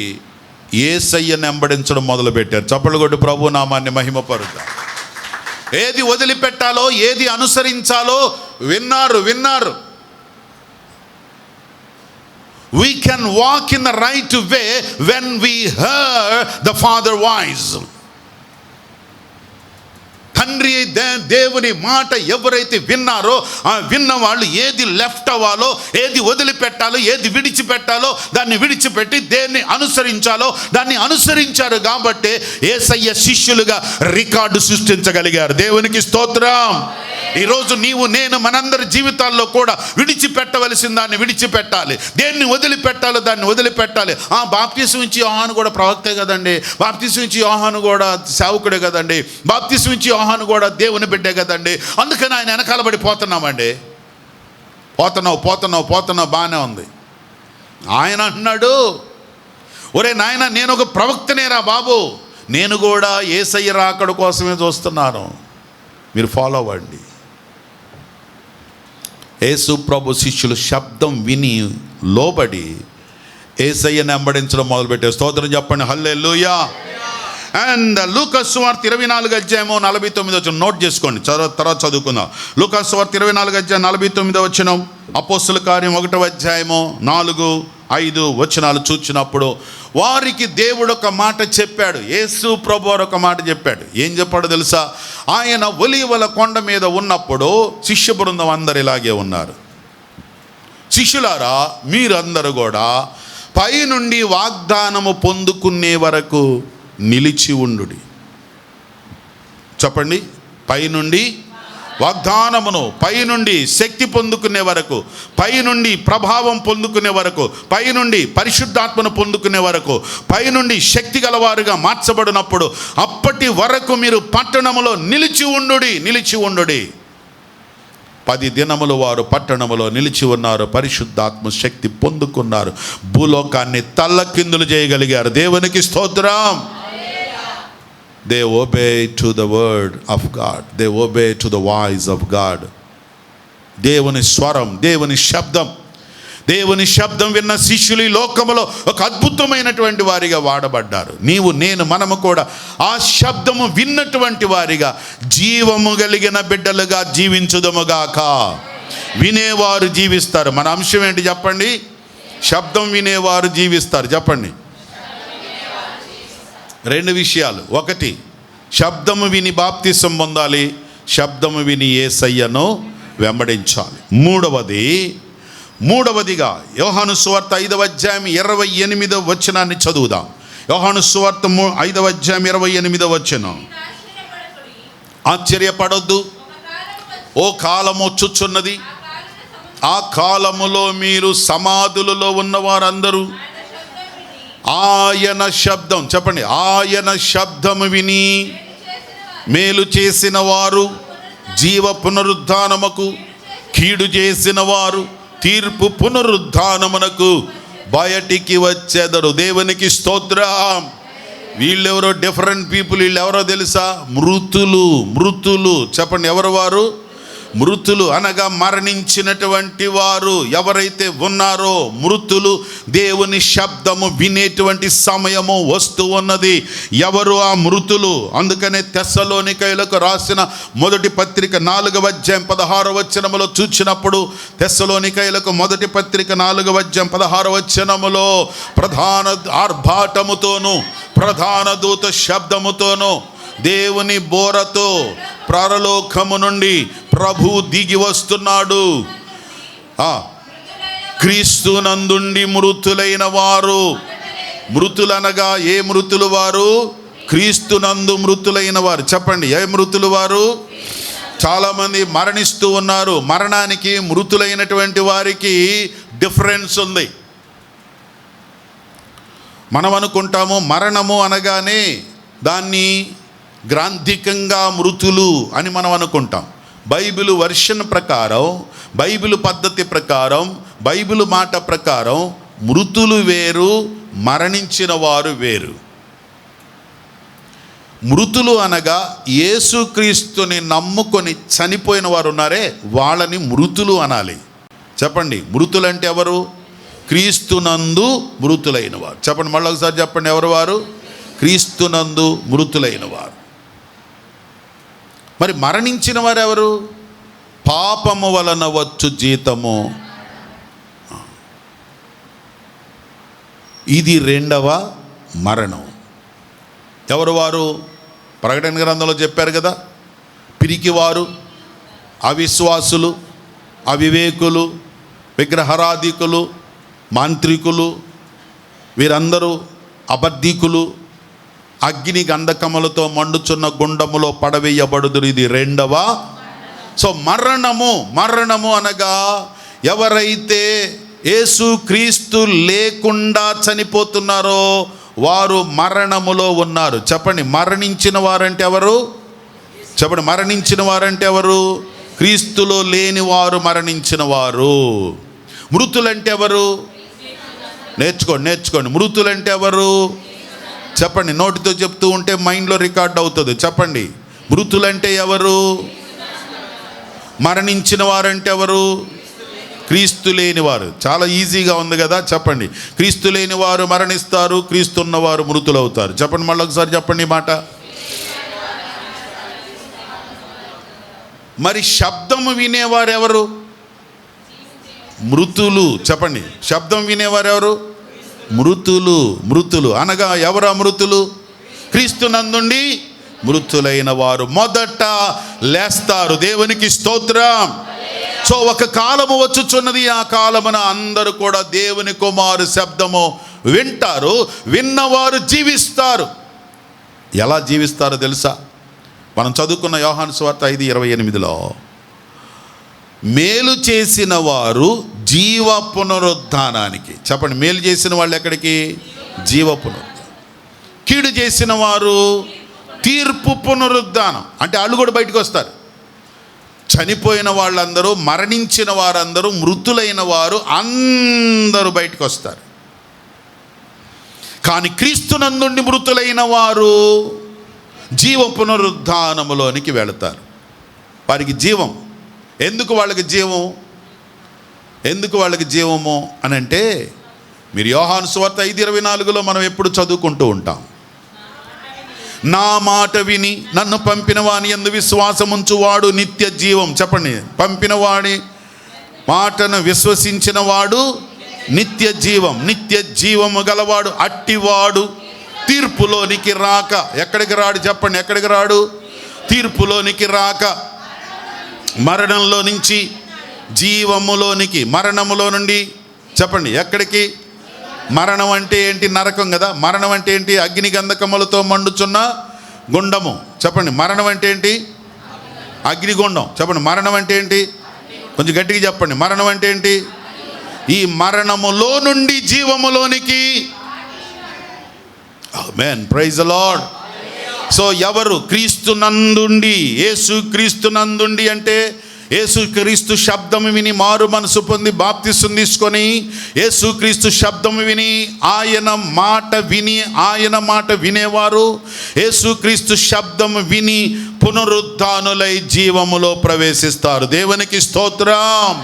యేసయ్యను వెంబడించడం మొదలుపెట్టారు. చప్పట్లు కొట్టి ప్రభు నామాన్ని మహిమపరుద్దాం. ఏది వదిలిపెట్టాలో, ఏది అనుసరించాలో విన్నారు. We can walk in the right way when we hear the Father voice. తండ్రి దేవుని మాట ఎవరైతే విన్నారో ఆ విన్న వాళ్ళు ఏది లెఫ్ట్ అవ్వాలో, ఏది వదిలిపెట్టాలో, ఏది విడిచిపెట్టాలో దాన్ని విడిచిపెట్టి దేన్ని అనుసరించాలో దాన్ని అనుసరించారు. కాబట్టి యేసయ్య శిష్యులుగా రికార్డు సృష్టించగలిగారు. దేవునికి స్తోత్రం. ఈరోజు నీవు నేను మనందరి జీవితాల్లో కూడా విడిచిపెట్టవలసిన దాన్ని విడిచిపెట్టాలి, దేన్ని వదిలిపెట్టాలో దాన్ని వదిలిపెట్టాలి. బాప్తిసం ఇచ్చి యోహాను కూడా ప్రవక్తే కదండి, బాప్తిసం ఇచ్చి యోహాను కూడా సేవకుడే కదండి, బాప్తిసం ఇచ్చి యోహాను కూడా దేవుని బిడ్డే కదండి, అందుకని ఆయన వెనకాల పడి పోతున్నామండి. పోతున్నావు బాగానే ఉంది. ఆయన అంటున్నాడు, ఒరే నాయన, నేను ఒక ప్రవక్తనేరా బాబు, నేను కూడా యేసయ్య రాకడ కోసమే చూస్తున్నాను, మీరు ఫాలో అవ్వండి. యేసు ప్రభు శిష్యులు శబ్దం విని లోబడి యేసయ్యను వెంబడించడం మొదలుపెట్టారు. స్తోత్రం చెప్పండి, హల్లెలూయా. అండ్ లూకాసు సువార్త 24వ అధ్యాయము 49వ వచనం నోట్ చేసుకోండి, తర్వాత చదువుకుందాం. లూకాసు సువార్త 24వ అధ్యాయం 49వ వచనం, అపోస్తల కార్యం 1వ అధ్యాయము 4-5 వచనాలు చూచినప్పుడు వారికి దేవుడు ఒక మాట చెప్పాడు. యేసు ప్రభు ఒక మాట చెప్పాడు. ఏం చెప్పాడు తెలుసా? ఆయన ఒలీవల కొండ మీద ఉన్నప్పుడు శిష్య బృందం అందరు ఇలాగే ఉన్నారు. శిష్యులారా, మీరందరూ కూడా పైనుండి వాగ్దానము పొందుకునే వరకు నిలిచి ఉండుడి. చెప్పండి, పైనుండి వాగ్దానమును, పైనుండి శక్తి పొందుకునే వరకు, పైనుండి ప్రభావం పొందుకునే వరకు, పైనుండి పరిశుద్ధాత్మను పొందుకునే వరకు, పైనుండి శక్తి గలవారుగా మార్చబడినప్పుడు అప్పటి వరకు మీరు పట్టణములో నిలిచి ఉండుడి. 10 దినములు వారు పట్టణములో నిలిచి ఉన్నారు. పరిశుద్ధాత్మ శక్తి పొందుకున్నారు. భూలోకాన్ని తల్లకిందులు చేయగలిగారు. దేవునికి స్తోత్రం. They obey to the word of God. They obey to the voice of God. దేవుని స్వరం, దేవుని శబ్దం విన్న శిష్యులు ఈ లోకములో ఒక అద్భుతమైనటువంటి వారిగా వాడబడ్డారు. నీవు నేను మనము కూడా ఆ శబ్దము విన్నటువంటి వారిగా జీవము కలిగిన బిడ్డలుగా జీవించుదముగాక. వినేవారు జీవిస్తారు. మన అంశం ఏంటి చెప్పండి? శబ్దం వినేవారు జీవిస్తారు. చెప్పండి. 2 విషయాలు. 1, శబ్దము విని బాప్తిసం పొందాలి, శబ్దము విని యేసయ్యను వెంబడించాలి. మూడవదిగా యోహాను సువార్త 5వ అధ్యాయం 28వ వచనాన్ని చదువుదాం. యోహాను సువార్త 5వ అధ్యాయం 28వ వచనం. ఆశ్చర్యపడొద్దు, ఓ కాలం వచ్చుచున్నది, ఆ కాలములో మీరు సమాధులలో ఉన్న వారందరూ ఆయన శబ్దం, చెప్పండి, ఆయన శబ్దము విని మేలు చేసిన వారు జీవ పునరుద్ధానముకు, కీడు చేసిన వారు తీర్పు పునరుద్ధానమునకు బయటికి వచ్చేదరు. దేవునికి స్తోత్రం. వీళ్ళెవరో డిఫరెంట్ పీపుల్. వీళ్ళు ఎవరో తెలుసా? మృతులు. చెప్పండి, ఎవరు వారు? మృతులు అనగా మరణించినటువంటి వారు ఎవరైతే ఉన్నారో మృతులు. దేవుని శబ్దము వినేటువంటి సమయము వస్తూ ఉన్నది. ఎవరు ఆ మృతులు? అందుకనే తెస్సలోనికయులకు రాసిన మొదటి పత్రిక 4వ అధ్యాయం 16వ వచనములో చూచినప్పుడు, తెస్సలోనికయులకు మొదటి పత్రిక 4వ అధ్యాయం 16వ వచనములో ప్రధాన ఆర్భాటముతోను ప్రధాన దూత శబ్దముతోను దేవుని బోరతో పరలోకము నుండి ప్రభు దిగి వస్తున్నాడు. క్రీస్తునందుండి మృతులైన వారు, మృతులనగా ఏ మృతులు వారు? క్రీస్తునందు మృతులైన వారు. చెప్పండి, ఏ మృతులు వారు? చాలామంది మరణిస్తూ ఉన్నారు. మరణానికి మృతులైనటువంటి వారికి డిఫరెన్స్ ఉంది. మనం అనుకుంటాము మరణము అనగానే దాన్ని గ్రాంధికంగా మృతులు అని మనం అనుకుంటాం. బైబిల్ వర్షన్ ప్రకారం, బైబిల్ పద్ధతి ప్రకారం, బైబిల్ మాట ప్రకారం మృతులు వేరు, మరణించిన వారు వేరు. మృతులు అనగా యేసుక్రీస్తుని నమ్ముకొని చనిపోయిన వారు ఉన్నారే, వాళ్ళని మృతులు అనాలి. చెప్పండి, మృతులు అంటే ఎవరు? క్రీస్తునందు మృతులైన వారు. చెప్పండి, మళ్ళీ ఒకసారి చెప్పండి, ఎవరు వారు? క్రీస్తునందు మృతులైన వారు. మరి మరణించిన వారు ఎవరు? పాపము వలన వచ్చు జీతము, ఇది రెండవ మరణం. ఎవరు వారు? ప్రకటన గ్రంథంలో చెప్పారు కదా, పిరికివారు, అవిశ్వాసులు, అవివేకులు, విగ్రహారాధికులు, మాంత్రికులు, వీరందరూ అబద్ధికులు అగ్ని గంధకములతో మండుచున్న గుండములో పడవేయబడుదురు. ఇది రెండవ. సో మరణము అనగా ఎవరైతే యేసుక్రీస్తు లేకుండా చనిపోతున్నారో వారు మరణములో ఉన్నారు. చెప్పండి, మరణించిన వారంటే ఎవరు? చెప్పండి, మరణించిన వారంటే ఎవరు? క్రీస్తులో లేని వారు మరణించిన వారు. మృతులంటే ఎవరు? నేర్చుకోండి. మృతులంటే ఎవరు? చెప్పండి, నోటితో చెప్తూ ఉంటే మైండ్లో రికార్డ్ అవుతుంది. చెప్పండి, మృతులంటే ఎవరు? మరణించిన వారంటే ఎవరు? క్రీస్తు లేని వారు. చాలా ఈజీగా ఉంది కదా. చెప్పండి, క్రీస్తు లేని వారు మరణిస్తారు, క్రీస్తు ఉన్నవారు మృతులవుతారు. చెప్పండి, మళ్ళీ ఒకసారి చెప్పండి మాట. మరి శబ్దము వినేవారు ఎవరు? మృతులు. చెప్పండి, శబ్దం వినేవారు ఎవరు? మృతులు అనగా ఎవరు? మృతులు క్రీస్తునందుండి మృతులైన వారు మొదట లేస్తారు. దేవునికి స్తోత్రం. సో ఒక కాలము వచ్చుచున్నది, ఆ కాలమున అందరూ కూడా దేవుని కుమారు శబ్దము వింటారు. విన్నవారు జీవిస్తారు. ఎలా జీవిస్తారో తెలుసా? మనం చదువుకున్న యోహాను సువార్త 5:28లో మేలు చేసిన వారు జీవ పునరుద్ధానానికి. చెప్పండి, మేలు చేసిన వాళ్ళు ఎక్కడికి? జీవ పునరుద్ధానం. కీడు చేసిన వారు తీర్పు పునరుద్ధానం. అంటే వాళ్ళు కూడా బయటకు వస్తారు. చనిపోయిన వాళ్ళందరూ, మరణించిన వారందరూ, మృతులైన వారు అందరూ బయటకు వస్తారు. కానీ క్రీస్తునందుండి మృతులైన వారు జీవ పునరుద్ధానములోనికి వెళతారు. వారికి జీవం. ఎందుకు వాళ్ళకి జీవం? ఎందుకు వాళ్ళకి జీవము అని అంటే, మీరు యోహాను సువార్త 5:24లో మనం ఎప్పుడు చదువుకుంటూ ఉంటాం, నా మాట విని నన్ను పంపిన వాని యందు విశ్వాసముంచువాడు నిత్య జీవం. చెప్పండి, పంపిన వాడి మాటను విశ్వసించిన వాడు నిత్య జీవం. నిత్య జీవము గలవాడు అట్టివాడు తీర్పులోనికి రాక. ఎక్కడికి రాడు? చెప్పండి, ఎక్కడికి రాడు? తీర్పులోనికి రాక మరణంలో నుంచి జీవములోనికి. మరణములో నుండి చెప్పండి ఎక్కడికి? మరణం అంటే ఏంటి? నరకం కదా. మరణం అంటే ఏంటి? అగ్ని గంధకములతో మండుచున్న గుండము. చెప్పండి, మరణం అంటే ఏంటి? అగ్నిగుండం. చెప్పండి, మరణం అంటే ఏంటి? కొంచెం గట్టిగా చెప్పండి. మరణం అంటే ఏంటి? ఈ మరణములో నుండి జీవములోనికి. ఆమేన్, ప్రైజ్ ది లార్డ్. సో ఎవరు క్రీస్తునందుండి, యేసు క్రీస్తునందుండి అంటే యేసుక్రీస్తు శబ్దము విని మారు మనసు పొంది బాప్తిసం తీసుకొని యేసుక్రీస్తు శబ్దము విని ఆయన మాట వినేవారు యేసుక్రీస్తు శబ్దము విని పునరుద్ధానులై జీవములో ప్రవేశిస్తారు. దేవునికి స్తోత్రం.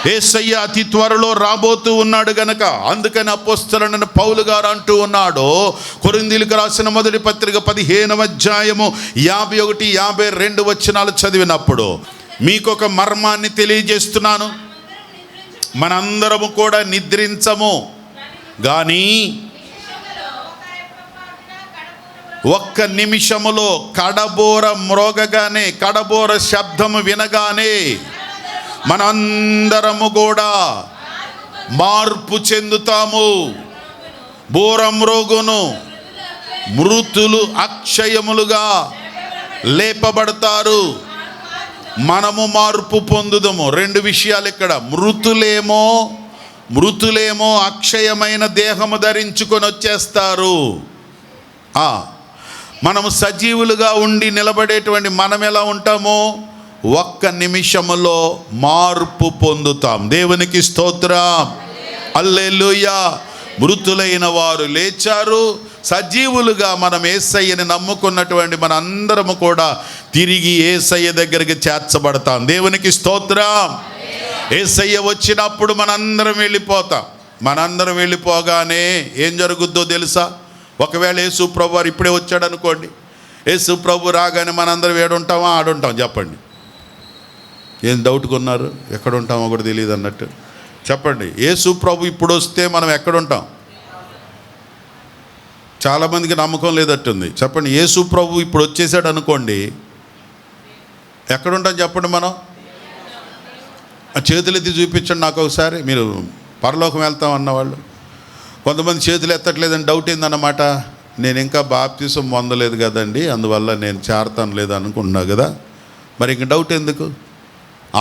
యేసయ్య అతి త్వరలో రాబోతూ ఉన్నాడు గనక అందుకని అపోస్తలుడైన పౌలు గారు అంటూ ఉన్నాడు, కొరింథీయులకు రాసిన మొదటి పత్రిక 15వ అధ్యాయము 51, 52 వచనాలు చదివినప్పుడు మీకొక మర్మాన్ని తెలియజేస్తున్నాను. మనందరము కూడా నిద్రించము కానీ ఒక్క నిమిషములో కడబోర మ్రోగగానే, కడబోర శబ్దము వినగానే మనందరము కూడా మార్పు చెందుతాము. బోరమ్రోగును, మృతులు అక్షయములుగా లేపబడతారు. మనము మార్పు పొందుదము. రెండు విషయాలు ఇక్కడ. మృతులేమో అక్షయమైన దేహము ధరించుకొని వచ్చేస్తారు. మనము సజీవులుగా ఉండి నిలబడేటువంటి మనం ఎలా ఉంటామో ఒక్క నిమిషములో మార్పు పొందుతాం. దేవునికి స్తోత్రం. హల్లెలూయా. మృతులైన వారు లేచారు. సజీవులుగా మనం యేసయ్యని నమ్ముకున్నటువంటి మన అందరము కూడా తిరిగి యేసయ్య దగ్గరికి చేర్చబడతాం. దేవునికి స్తోత్రం. యేసయ్య వచ్చినప్పుడు మనందరం వెళ్ళిపోతాం. మనందరం వెళ్ళిపోగానే ఏం జరుగుద్దో తెలుసా? ఒకవేళ యేసు ప్రభు వారు ఇప్పుడే వచ్చాడు అనుకోండి, యేసు ప్రభు రాగానే మనందరం ఏడుంటామా? ఆడుంటాం. చెప్పండి, ఏం డౌట్గా ఉన్నారు? ఎక్కడుంటామో కూడా తెలియదు అన్నట్టు. చెప్పండి, యేసు ప్రభు ఇప్పుడు వస్తే మనం ఎక్కడుంటాం? చాలామందికి నమ్మకం లేదట్టుంది. చెప్పండి, యేసు ప్రభు ఇప్పుడు వచ్చేసాడు అనుకోండి, ఎక్కడుంటాం చెప్పండి? మనం చేతులెత్తి చూపించండి నాకు ఒకసారి. మీరు పరలోకం వెళ్తాం అన్నవాళ్ళు కొంతమంది చేతులు ఎత్తట్లేదని డౌట్ ఏందన్నమాట. నేను ఇంకా బాప్తిసం పొందలేదు కదండి, అందువల్ల నేను చేరతాను లేదు అనుకుంటున్నా కదా. మరి ఇంక డౌట్ ఎందుకు?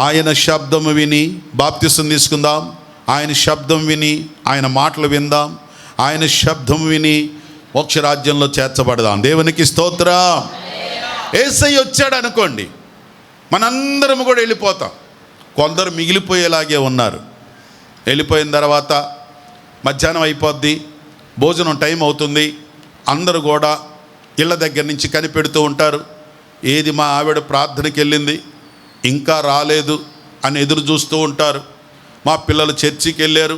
ఆయన శబ్దము విని బాప్తిసం తీసుకుందాం. ఆయన శబ్దం విని ఆయన మాటలు విందాం. ఆయన శబ్దం విని మోక్షరాజ్యంలో చేర్చబడదాం. దేవునికి స్తోత్రం. యేసయ్య వచ్చాడు అనుకోండి, మనందరం కూడా వెళ్ళిపోతాం. కొందరు మిగిలిపోయేలాగే ఉన్నారు. వెళ్ళిపోయిన తర్వాత మధ్యాహ్నం అయిపోద్ది, భోజనం టైం అవుతుంది. అందరూ కూడా ఇళ్ళ దగ్గర నుంచి కనిపెడుతూ ఉంటారు. ఏది మా ఆవిడ ప్రార్థనకి వెళ్ళింది ఇంకా రాలేదు అని ఎదురు చూస్తూ ఉంటారు. మా పిల్లలు చర్చికి వెళ్ళారు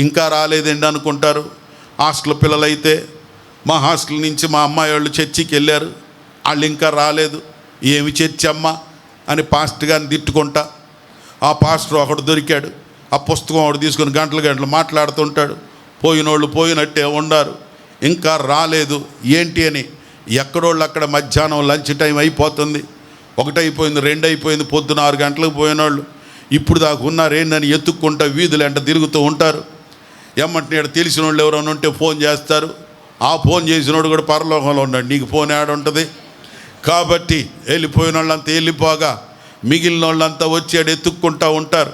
ఇంకా రాలేదండి అనుకుంటారు. హాస్టల్ పిల్లలైతే మా హాస్టల్ నుంచి మా అమ్మాయి వాళ్ళు చర్చికి వెళ్ళారు, వాళ్ళు ఇంకా రాలేదు. ఏమి చర్చి అమ్మ అని పాస్టర్ గారిని తిట్టుకుంటా. ఆ పాస్టర్ ఒకడు దొరికాడు, ఆ పుస్తకం ఒకటి తీసుకొని గంటలు మాట్లాడుతుంటాడు. పోయినోళ్ళు పోయినట్టే ఉన్నారు, ఇంకా రాలేదు ఏంటి అని. ఎక్కడోళ్ళు అక్కడ మధ్యాహ్నం లంచ్ టైం అయిపోతుంది. 1 అయిపోయింది, 2 అయిపోయింది, పొద్దున 6 గంటలకు పోయినోళ్ళు ఇప్పుడు దాకా ఉన్నారేందని ఎత్తుక్కుంటా వీధులు ఎంట తిరుగుతూ ఉంటారు. ఏమంటే తెలిసిన వాళ్ళు ఎవరైనా ఉంటే ఫోన్ చేస్తారు. ఆ ఫోన్ చేసినోడు కూడా పరలోకంలో ఉన్నాడు, నీకు ఫోన్ యాడ్ ఉంటుంది. కాబట్టి వెళ్ళిపోయిన వాళ్ళంతా వెళ్ళిపోగా మిగిలిన వాళ్ళంతా వచ్చాడు ఎత్తుక్కుంటూ ఉంటారు.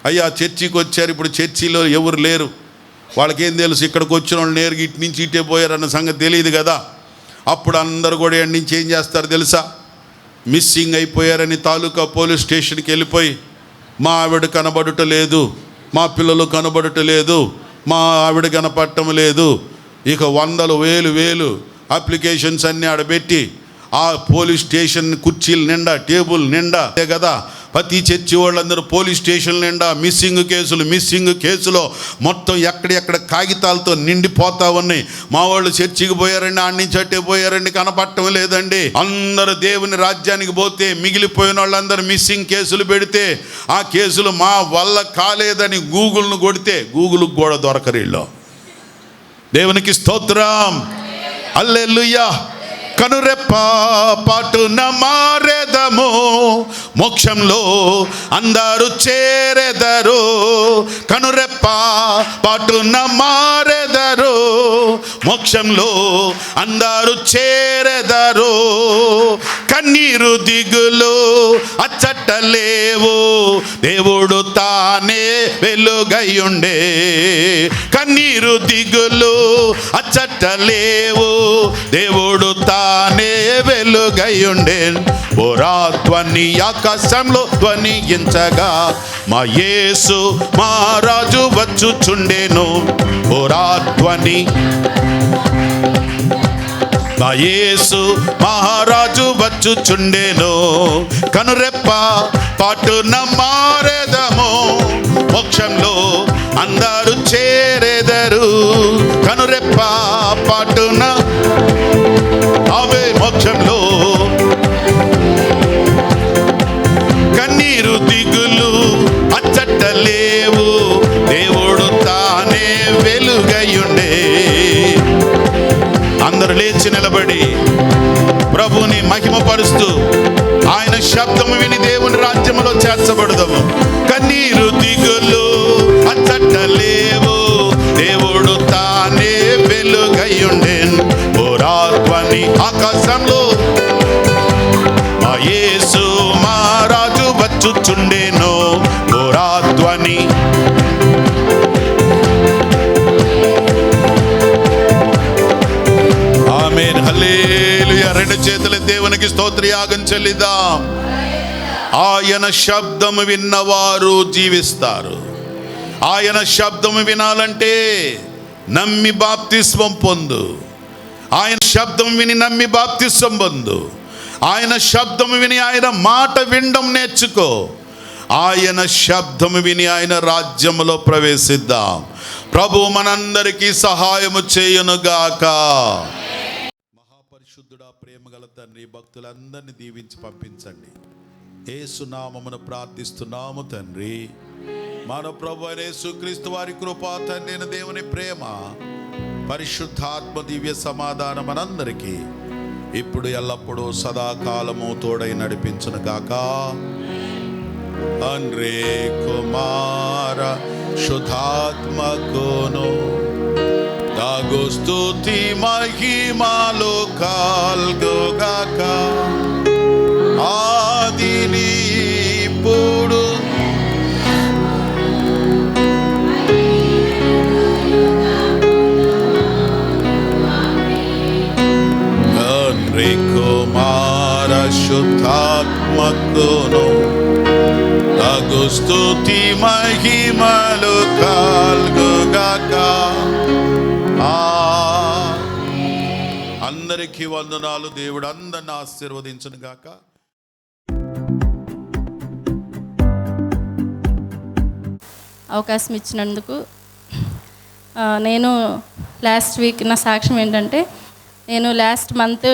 అయ్యా చర్చికి వచ్చారు, ఇప్పుడు చర్చిలో ఎవరు లేరు, వాళ్ళకేం తెలుసు ఇక్కడికి వచ్చిన వాళ్ళు నేరుగా ఇటు నుంచి ఇటే పోయారన్న సంగతి తెలియదు కదా. అప్పుడు అందరు కూడా ఇక్కడి నుంచి ఏం చేస్తారు తెలుసా? మిస్సింగ్ అయిపోయారని తాలూకా పోలీస్ స్టేషన్కి వెళ్ళిపోయి మా ఆవిడ కనబడుట లేదు, మా పిల్లలు కనబడుట లేదు, మా ఆవిడ కనపడటం లేదు, ఇక 100,000 వేలు అప్లికేషన్స్ అన్నీ ఆడబెట్టి ఆ పోలీస్ స్టేషన్ కుర్చీలు నిండా టేబుల్ నిండా కదా ప్రతి చర్చి వాళ్ళందరూ పోలీస్ స్టేషన్ నిండా మిస్సింగ్ కేసులో మొత్తం ఎక్కడెక్కడ కాగితాలతో నిండిపోతా ఉన్నాయి. మా వాళ్ళు చర్చికి పోయారండి, ఆడి నుంచి అట్టే పోయారండి, కనపడటం లేదండి. అందరూ దేవుని రాజ్యానికి పోతే మిగిలిపోయిన వాళ్ళందరూ మిస్సింగ్ కేసులు పెడితే ఆ కేసులు మా వల్ల కాలేదని గూగుల్ను కొడితే గూగుల్కి కూడా దొరకరు వీళ్ళు. దేవునికి స్తోత్రం. హల్లెలూయా. కనురెప్ప పాటున మారెదము, మోక్షంలో అందరూ చేరెదరు. కనురెప్ప పాటున మారెదరు, మోక్షంలో అందరూ చేరెదరు. కన్నీరు దిగులు అచ్చటలేవు, దేవుడు తానే వెలుగయుండే. కన్నీరు దిగులు అచ్చటలేవు, దేవుడు తానే వెలుగయుండే. ఓరాధ్వని ఆకాశంలో ధ్వనించగా, మా యేసు మా రాజు వచ్చుచుండెను. ఓరాధ్వని మా యేసు మహారాజు వచ్చుచుండెను. కనురెప్ప పాటున మారెదము, మోక్షంలో అందరూ చేరెదరు. కనురెప్ప పాటున అవే మోక్షంలో. కన్నీరు దిగులు అచ్చటలేవు, దేవుడు తానే వెలుగయుండే. అందరూ లేచి నిలబడి ప్రభుని మహిమపరుస్తూ ఆయన శబ్దము విని దేవుని రాజ్యములో చేర్చబడదాము. కన్నీరు దిగులు అచ్చటలేవు, దేవుడు తానే వెలుగయుండే. ఓరాధ్వని ఆకాశంలో మా యేసు మా రాజు వచ్చుచుండెను. ఓరాధ్వని ఆమేన్, హల్లెలూయా. రెండు చేతుల దేవునికి స్తోత్రయాగం చెల్లిద్దాం. ఆయన శబ్దము విన్నవారు జీవిస్తారు. ఆయన శబ్దము వినాలంటే నమ్మి బాప్తిస్మం పొందు. ఆయన శబ్దం విని నమ్మి బాప్తిస్మం పొందు. ఆయన శబ్దము విని ఆయన మాట వినడం నేర్చుకో. ఆయన శబ్దము విని ఆయన రాజ్యములో ప్రవేశిద్దాం. ప్రభు మనందరికీ సహాయము చేయునుగాక. మహాపరిశుద్ధుడా, ప్రేమగల తండ్రి, భక్తులందరినీ దీవించి పంపించండి. యేసు నామమున ప్రార్థిస్తున్నాము తండ్రి. మన ప్రభు యేసుక్రీస్తు వారి కృప, తండ్రి అయిన దేవుని ప్రేమ, పరిశుద్ధాత్మ దివ్య సమాధానం మనందరికీ ఇప్పుడు ఎల్లప్పుడూ సదాకాలము తోడై నడిపించును గాక. తండ్రి కుమార శుద్ధాత్మకును దాగు స్తుతి మహిమలు కల్గుగాక. ఆదిని ఇప్పుడు తండ్రి కుమార శుద్ధాత్మకును దాగు స్తుతి మహిమలు కల్గుగాక. అందరికీ వందనాలు. దేవుడు అందరిని ఆశీర్వదించును గాక. అవకాశం ఇచ్చినందుకు నేను లాస్ట్ వీక్ నా సాక్ష్యం ఏంటంటే, నేను లాస్ట్ మంత్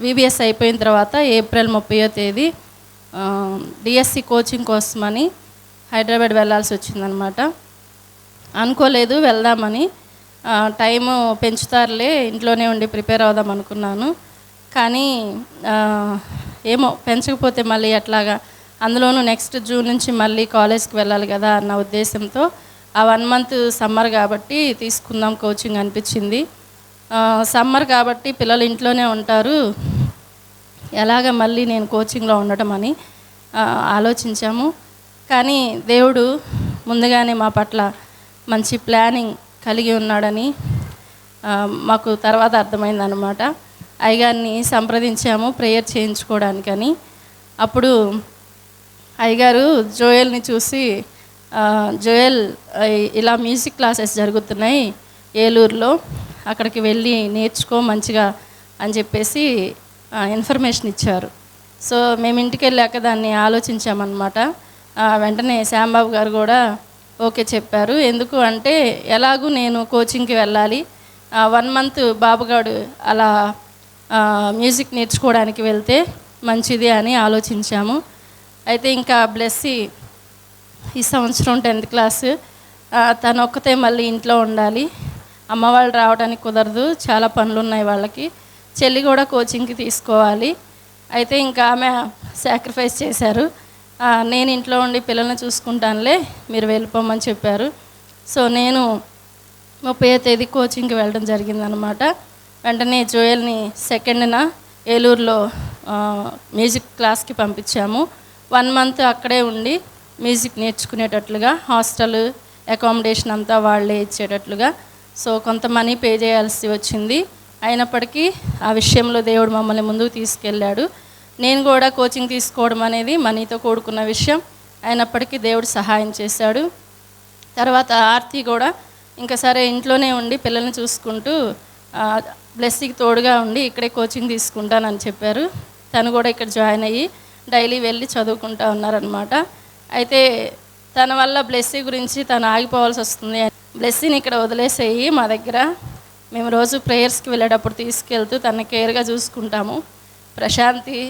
VBS అయిపోయిన తర్వాత ఏప్రిల్ 30వ తేదీ డిఎస్సి కోచింగ్ కోసమని హైదరాబాద్ వెళ్ళాల్సి వచ్చిందనమాట. అనుకోలేదు వెళ్దామని. టైము పెంచుతారులే, ఇంట్లోనే ఉండి ప్రిపేర్ అవుదాం అనుకున్నాను. కానీ ఏమో పెంచకపోతే మళ్ళీ ఎట్లాగా, అందులోనూ నెక్స్ట్ జూన్ నుంచి మళ్ళీ కాలేజ్కి వెళ్ళాలి కదా అన్న ఉద్దేశంతో ఆ 1 మంత్ సమ్మర్ కాబట్టి తీసుకుందాం కోచింగ్ అనిపించింది. సమ్మర్ కాబట్టి పిల్లలు ఇంట్లోనే ఉంటారు, ఎలాగ మళ్ళీ నేను కోచింగ్లో ఉండటం అని ఆలోచించాము. కానీ దేవుడు ముందుగానే మా పట్ల మంచి ప్లానింగ్ కలిగి ఉన్నాడని మాకు తర్వాత అర్థమైందనమాట. అయ్యగారిని సంప్రదించాము ప్రేయర్ చేయించుకోవడానికని. అప్పుడు అయ్యగారు జోయల్ని చూసి, జోయల్ ఇలా మ్యూజిక్ క్లాసెస్ జరుగుతున్నాయి ఏలూరులో, అక్కడికి వెళ్ళి నేర్చుకో మంచిగా అని చెప్పేసి ఇన్ఫర్మేషన్ ఇచ్చారు. సో మేము ఇంటికి వెళ్ళాక దాన్ని ఆలోచించామన్నమాట. వెంటనే శ్యాంబాబు గారు కూడా ఓకే చెప్పారు. ఎందుకు అంటే ఎలాగూ నేను కోచింగ్కి వెళ్ళాలి, 1 మంత్ బాబుగాడు అలా మ్యూజిక్ నేర్చుకోవడానికి వెళ్తే మంచిది అని ఆలోచించాము. అయితే ఇంకా బ్లెస్సీ ఈ సంవత్సరం 10th క్లాసు, తను ఒక్కతే మళ్ళీ ఇంట్లో ఉండాలి, అమ్మ వాళ్ళు రావడానికి కుదరదు, చాలా పనులు ఉన్నాయి వాళ్ళకి, చెల్లి కూడా కోచింగ్కి తీసుకోవాలి. అయితే ఇంకా ఆమె సాక్రిఫైస్ చేశారు. నేను ఇంట్లో ఉండి పిల్లల్ని చూసుకుంటానులే, మీరు వెళ్ళిపోమని చెప్పారు. సో నేను 30వ తేదీ కోచింగ్కి వెళ్ళడం జరిగిందనమాట. వెంటనే జోయల్ని 2న ఏలూరులో మ్యూజిక్ క్లాస్కి పంపించాము. 1 మంత్ అక్కడే ఉండి మ్యూజిక్ నేర్చుకునేటట్లుగా, హాస్టల్ అకామిడేషన్ అంతా వాళ్ళే ఇచ్చేటట్లుగా. సో కొంత మనీ పే చేయాల్సి వచ్చింది. అయినప్పటికీ ఆ విషయంలో దేవుడు మమ్మల్ని ముందుకు తీసుకెళ్ళాడు. నేను కూడా కోచింగ్ తీసుకోవడం అనేది మనీతో కూడుకున్న విషయం, అయినప్పటికీ దేవుడు సహాయం చేశాడు. తర్వాత ఆర్తి కూడా ఇంకా సరే ఇంట్లోనే ఉండి పిల్లల్ని చూసుకుంటూ బ్లెస్సింగ్కి తోడుగా ఉండి ఇక్కడే కోచింగ్ తీసుకుంటానని చెప్పారు. తను కూడా ఇక్కడ జాయిన్ అయ్యి డైలీ వెళ్ళి చదువుకుంటూ ఉన్నారనమాట. అయితే తన వల్ల బ్లెస్సింగ్ గురించి తను ఆగిపోవాల్సి వస్తుంది. బ్లెస్సింగ్ని ఇక్కడ వదిలేసేయి, మా దగ్గర మేము రోజు ప్రేయర్స్కి వెళ్ళేటప్పుడు తీసుకెళ్తూ తన కేర్గా చూసుకుంటాము. ప్రశాంతి,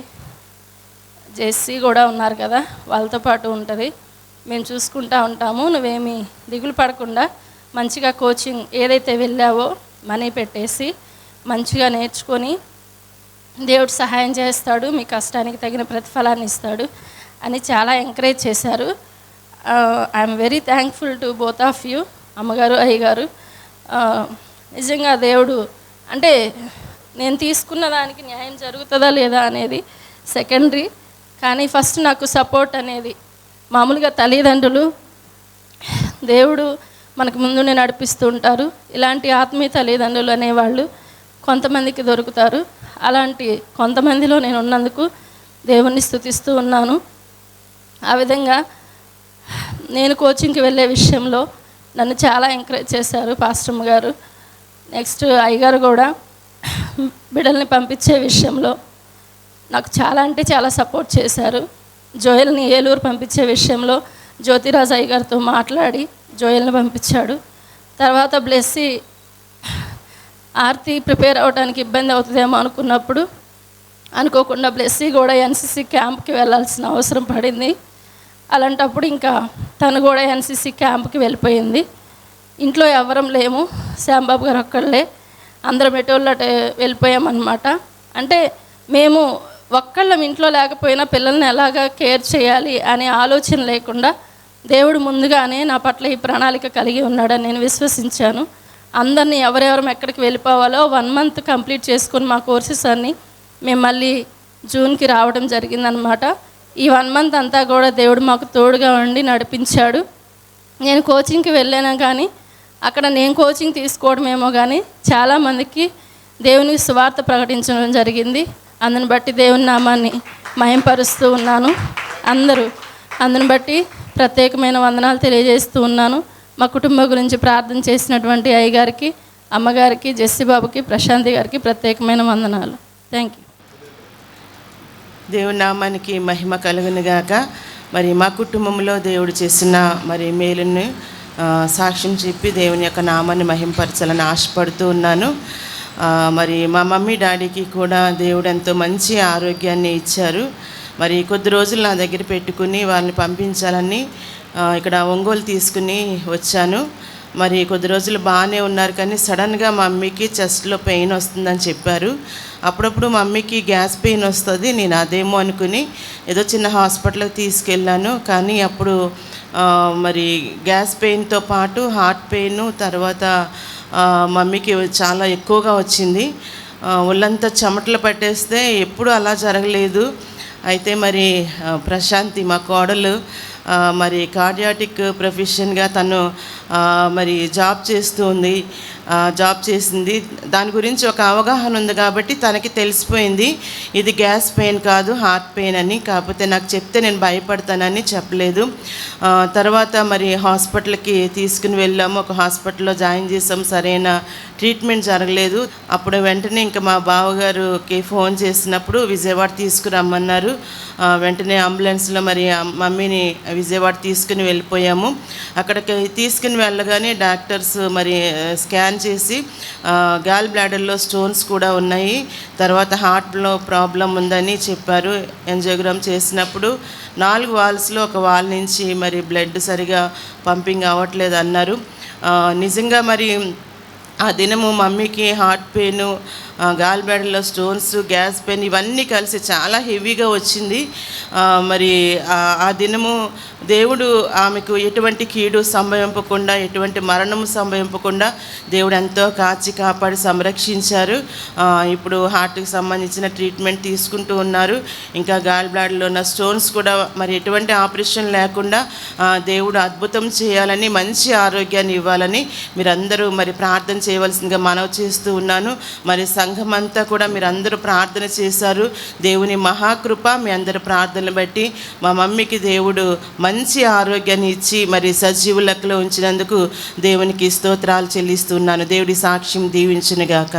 జెస్సీ కూడా ఉన్నారు కదా, వాళ్ళతో పాటు ఉంటుంది, మేము చూసుకుంటూ ఉంటాము. నువ్వేమీ దిగులు పడకుండా మంచిగా కోచింగ్ ఏదైతే వెళ్ళావో మనీ పెట్టేసి మంచిగా నేర్చుకొని దేవుడు సహాయం చేస్తాడు, మీ కష్టానికి తగిన ప్రతిఫలాన్ని ఇస్తాడు అని చాలా ఎంకరేజ్ చేశారు. I'm very thankful to both of you, అమ్మగారు అయ్యగారు. నిజంగా దేవుడు అంటే నేను తీసుకున్న దానికి న్యాయం జరుగుతుందా లేదా అనేది సెకండరీ, కానీ ఫస్ట్ నాకు సపోర్ట్ అనేది మామూలుగా తల్లిదండ్రులు, దేవుడు మనకు ముందునే నడిపిస్తూ ఉంటారు. ఇలాంటి ఆత్మీయ తల్లిదండ్రులు అనేవాళ్ళు కొంతమందికి దొరుకుతారు. అలాంటి కొంతమందిలో నేను ఉన్నందుకు దేవుణ్ణి స్తుతిస్తూ ఉన్నాను. ఆ విధంగా నేను కోచింగ్కి వెళ్ళే విషయంలో నన్ను చాలా ఎంకరేజ్ చేశారు పాస్టమ్ గారు. నెక్స్ట్ అయ్యగారు కూడా బిడ్డల్ని పంపించే విషయంలో నాకు చాలా అంటే చాలా సపోర్ట్ చేశారు. జోయల్ని ఏలూరు పంపించే విషయంలో జ్యోతిరాజ్ అయ్యగారితో మాట్లాడి జోయల్ని పంపించాడు. తర్వాత బ్లెస్సీ ఆర్తి ప్రిపేర్ అవ్వడానికి ఇబ్బంది అవుతుందేమో అనుకున్నప్పుడు అనుకోకుండా బ్లెస్సీ కూడా ఎన్సీసీ క్యాంప్కి వెళ్ళాల్సిన అవసరం పడింది. అలాంటప్పుడు ఇంకా తను కూడా ఎన్సీసీ క్యాంప్కి వెళ్ళిపోయింది. ఇంట్లో ఎవరం లేము, శ్యాంబాబు గారు ఒక్కళ్ళే, అందరం ఎటోళ్ళు వెళ్ళిపోయామన్నమాట. అంటే మేము ఒక్కళ్ళం ఇంట్లో లేకపోయినా పిల్లల్ని ఎలాగా కేర్ చేయాలి అనే ఆలోచన లేకుండా దేవుడు ముందుగానే నా పట్ల ఈ ప్రణాళిక కలిగి ఉన్నాడని నేను విశ్వసించాను. అందరినీ ఎవరెవరం ఎక్కడికి వెళ్ళిపోవాలో 1 మంత్ కంప్లీట్ చేసుకుని మా కోర్సెస్ అన్నీ మేము మళ్ళీ జూన్కి రావడం జరిగిందనమాట. ఈ 1 మంత్ అంతా కూడా దేవుడు మాకు తోడుగా ఉండి నడిపించాడు. నేను కోచింగ్కి వెళ్ళాను కానీ అక్కడ నేను కోచింగ్ తీసుకోవడమేమో కానీ చాలామందికి దేవుని సువార్త ప్రకటించడం జరిగింది. అందుని బట్టి దేవుని నామాన్ని మహింపరుస్తూ ఉన్నాను. అందుని బట్టి ప్రత్యేకమైన వందనాలు తెలియజేస్తూ ఉన్నాను. మా కుటుంబం గురించి ప్రార్థన చేసినటువంటి అయ్యగారికి, అమ్మగారికి, జెస్సీ బాబుకి, ప్రశాంతి గారికి ప్రత్యేకమైన వందనాలు. Thank you. దేవుని నామానికి మహిమ కలుగునుగాక. మరి మా కుటుంబంలో దేవుడు చేసిన మరి మేలుని సాక్ష్యం చెప్పి దేవుని యొక్క నామాన్ని మహింపరచాలని ఆశపడుతూ ఉన్నాను. మరి మా మమ్మీ డాడీకి కూడా దేవుడు ఎంతో మంచి ఆరోగ్యాన్ని ఇచ్చారు. మరి కొద్ది రోజులు నా దగ్గర పెట్టుకుని వాళ్ళని పంపించాలని ఇక్కడ ఒంగోలు తీసుకుని వచ్చాను. మరి కొద్ది రోజులు బాగానే ఉన్నారు, కానీ సడన్గా మా మమ్మీకి చెస్ట్లో పెయిన్ వస్తుందని చెప్పారు. అప్పుడప్పుడు మా మమ్మీకి గ్యాస్ పెయిన్ వస్తుంది, నేను అదేమో అనుకుని ఏదో చిన్న హాస్పిటల్కి తీసుకెళ్ళాను. కానీ అప్పుడు మరి గ్యాస్ పెయిన్తో పాటు హార్ట్ పెయిన్, తర్వాత మమ్మీకి చాలా ఎక్కువగా వచ్చింది. ఒళ్ళంతా చెమటలు పట్టేస్తే ఎప్పుడు అలా జరగలేదు. అయితే మరి ప్రశాంతి మా కోడలు మరి కార్డియాటిక్ ప్రొఫెషన్గా తను మరి జాబ్ చేసింది. దాని గురించి ఒక అవగాహన ఉంది కాబట్టి తనకి తెలిసిపోయింది ఇది గ్యాస్ పెయిన్ కాదు, హార్ట్ పెయిన్ అని. కాకపోతే నాకు చెప్తే నేను భయపడతానని చెప్పలేదు. తర్వాత మరి హాస్పిటల్కి తీసుకుని వెళ్ళాము. ఒక హాస్పిటల్లో జాయిన్ చేసాము, సరైన ట్రీట్మెంట్ జరగలేదు. అప్పుడు వెంటనే ఇంకా మా బావగారుకి ఫోన్ చేసినప్పుడు విజయవాడ తీసుకురమ్మన్నారు. వెంటనే అంబులెన్స్లో మరి మమ్మీని విజయవాడ తీసుకుని వెళ్ళిపోయాము. అక్కడికి తీసుకుని వెళ్ళగానే డాక్టర్స్ మరి స్కాన్ చేసి గాల్ బ్లాడర్లో స్టోన్స్ కూడా ఉన్నాయి, తర్వాత హార్ట్లో ప్రాబ్లం ఉందని చెప్పారు. యాంజియోగ్రామ్ చేసినప్పుడు 4 వాల్స్లో ఒక వాల్ నుంచి మరి బ్లడ్ సరిగా పంపింగ్ అవ్వట్లేదు అన్నారు. నిజంగా మరి ఆ దినము మమ్మీకి హార్ట్ పెయిన్, గాల్బ్లాడర్లో స్టోన్స్, గ్యాస్ పెయిన్ ఇవన్నీ కలిసి చాలా హెవీగా వచ్చింది. మరి ఆ దినము దేవుడు ఆమెకు ఎటువంటి కీడు సంభవింపకుండా, ఎటువంటి మరణము సంభవింపకుండా దేవుడు ఎంతో కాచి కాపాడి సంరక్షించారు. ఇప్పుడు హార్ట్కి సంబంధించిన ట్రీట్మెంట్ తీసుకుంటూ ఉన్నారు. ఇంకా గాల్బ్లాడర్లో ఉన్న స్టోన్స్ కూడా మరి ఎటువంటి ఆపరేషన్ లేకుండా దేవుడు అద్భుతం చేయాలని, మంచి ఆరోగ్యాన్ని ఇవ్వాలని మీరందరూ మరి ప్రార్థన చేయవలసిందిగా మనవి చేస్తూ ఉన్నాను. మరి సంఘం అంతా కూడా మీరందరూ ప్రార్థన చేశారు. దేవుని మహాకృప మీ అందరి ప్రార్థనలు బట్టి మా మమ్మీకి దేవుడు మంచి ఆరోగ్యాన్ని ఇచ్చి మరి సజీవ లెక్కలో ఉంచినందుకు దేవునికి స్తోత్రాలు చెల్లిస్తున్నాను. దేవుడి సాక్ష్యం దీవించునుగాక.